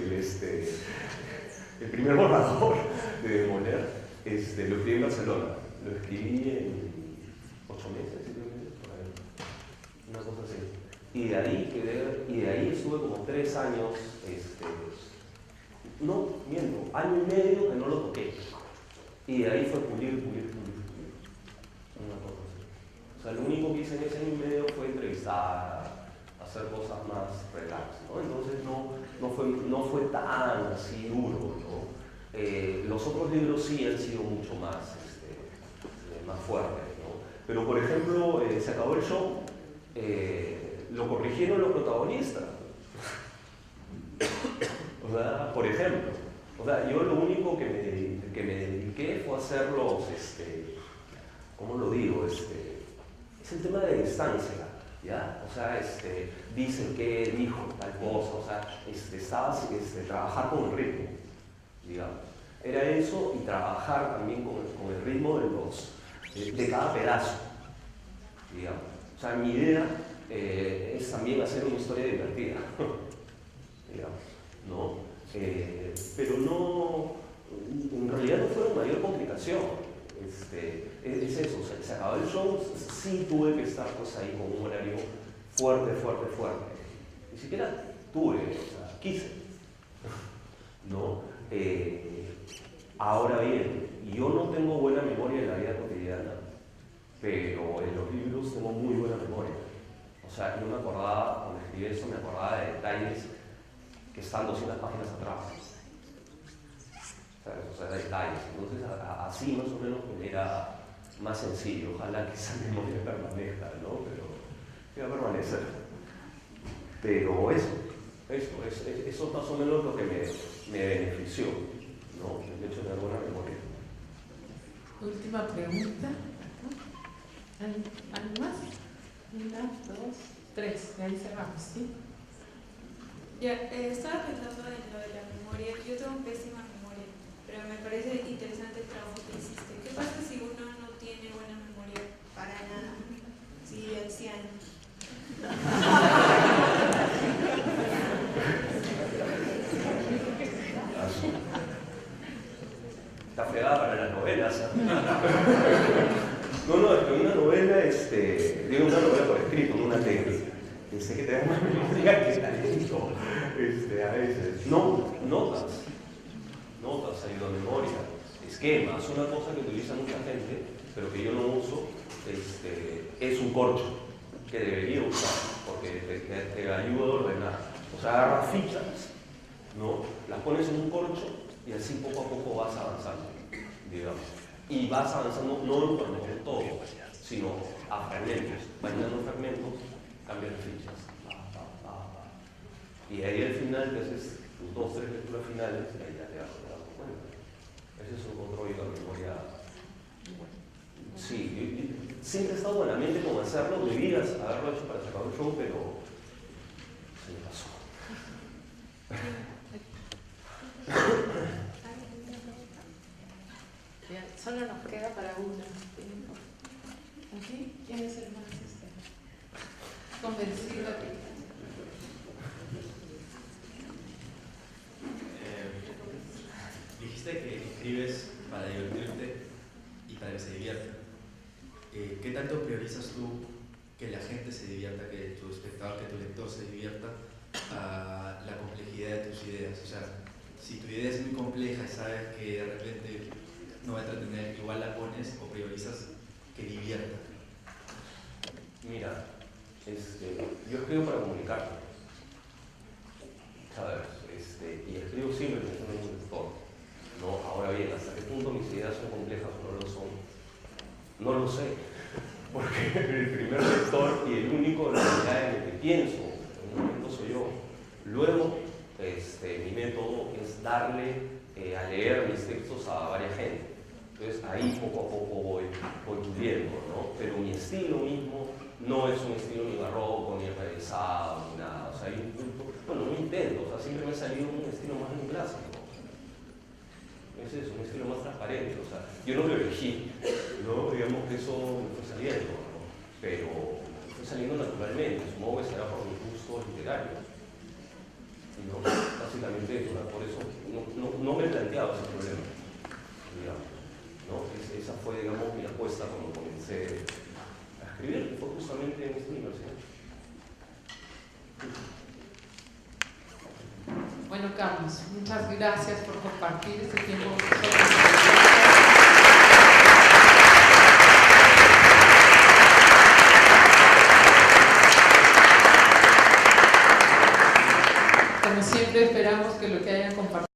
el primer borrador de Demoler, lo escribí en Barcelona, lo escribí en 8 meses, 7 meses, por ahí, una cosa así. Y de ahí estuve como 3 años, no, miento, año y medio que no lo toqué. Y de ahí fue pulir. Una cosa así. O sea, lo único que hice en ese año y medio fue entrevistar, hacer cosas más relax, ¿no? Entonces no fue tan así duro, ¿no? Los otros libros sí han sido mucho más fuertes, ¿no? Pero por ejemplo, Se acabó el show, lo corrigieron los protagonistas. O sea, por ejemplo, yo lo único que me dediqué fue a hacer ¿cómo lo digo? Es el tema de distancia, ¿ya? O sea, dicen que dijo tal cosa, o sea, trabajar con el ritmo, digamos. Era eso, y trabajar también con el ritmo de cada pedazo, digamos. O sea, mi idea es también hacer una historia divertida, digamos, ¿no? Pero no, en realidad no fue una mayor complicación. Es eso, se acabó el show, sí tuve que estar pues ahí con un horario fuerte. Ni siquiera tuve, o sea, quise, ¿no? Ahora bien, yo no tengo buena memoria en la vida cotidiana, pero en los libros tengo muy buena memoria. O sea, yo me acordaba, cuando escribí eso, me acordaba de detalles que están 200 páginas atrás. O sea, detalles. Entonces, así más o menos me era más sencillo. Ojalá que esa memoria permanezca, ¿no? Pero que va a permanecer. Pero eso es más o menos lo que me benefició, ¿no? El hecho de tener buena memoria. Última pregunta. ¿Algo más? 1, 2, 3. De ahí cerramos, ¿sí? Ya, estaba pensando en lo de la memoria. Yo tengo pésima memoria, pero me parece interesante el trabajo que hiciste. ¿Qué pasa si uno no tiene buena memoria para nada? Si anciano. Está fregada para las novelas. No, es que una novela, digo una novela por escrito, no una técnica. Sé que tenemos más memoria que talento, a veces. No, notas ayuda a memoria, esquemas, una cosa que utiliza mucha gente, pero que yo no uso, es un corcho, que debería usar, porque te ayuda a ordenar. O sea, agarras fichas, ¿no? Las pones en un corcho y así poco a poco vas avanzando, digamos. Y vas avanzando no en todo, sino a fragmentos. Vas llenando fragmentos, cambias fichas. Y ahí al final, que haces tus 2 o 3 lecturas finales, ahí ya te das cuenta. Ese es un control de la memoria. Sí, siempre he estado en la mente con hacerlo, debías haberlo hecho para sacar el show, pero se me pasó. Ya, solo nos queda para una. ¿Aquí? ¿Quién es el más convencido aquí? Dijiste que escribes para divertirte y para que se divierta. ¿Qué tanto priorizas tú que la gente se divierta, que tu espectador, que tu lector se divierta, a la complejidad de tus ideas? O sea, si tu idea es muy compleja y sabes que de repente no va a entretener, igual la pones o priorizas que divierta. Mira, yo escribo para comunicar, ¿sabes? Y escribo siempre pensando en un lector, ¿no? Ahora bien, ¿hasta qué punto mis ideas son complejas o no lo son? No lo sé, porque el primer lector y el único en realidad en el que pienso en un momento soy yo. Luego, mi método es darle a leer mis textos a varias gente. Entonces ahí poco a poco voy puliendo, ¿no? Pero mi estilo mismo no es un estilo ni barroco, ni realizado, ni nada. O sea, no intento, o sea, siempre me ha salido un estilo más de un clásico. Es eso, un estilo más transparente, o sea, yo no lo elegí, ¿no? Digamos que eso me fue saliendo, ¿no? Pero me fue saliendo naturalmente, supongo que será por mis gustos literarios. Y no, básicamente eso, ¿no? Por eso no me he planteado ese problema, digamos, ¿no? Esa fue, digamos, mi apuesta cuando comencé a escribir, que fue justamente en esta universidad. Bueno, Carlos, muchas gracias por compartir este tiempo con nosotros. Como siempre, esperamos que lo que haya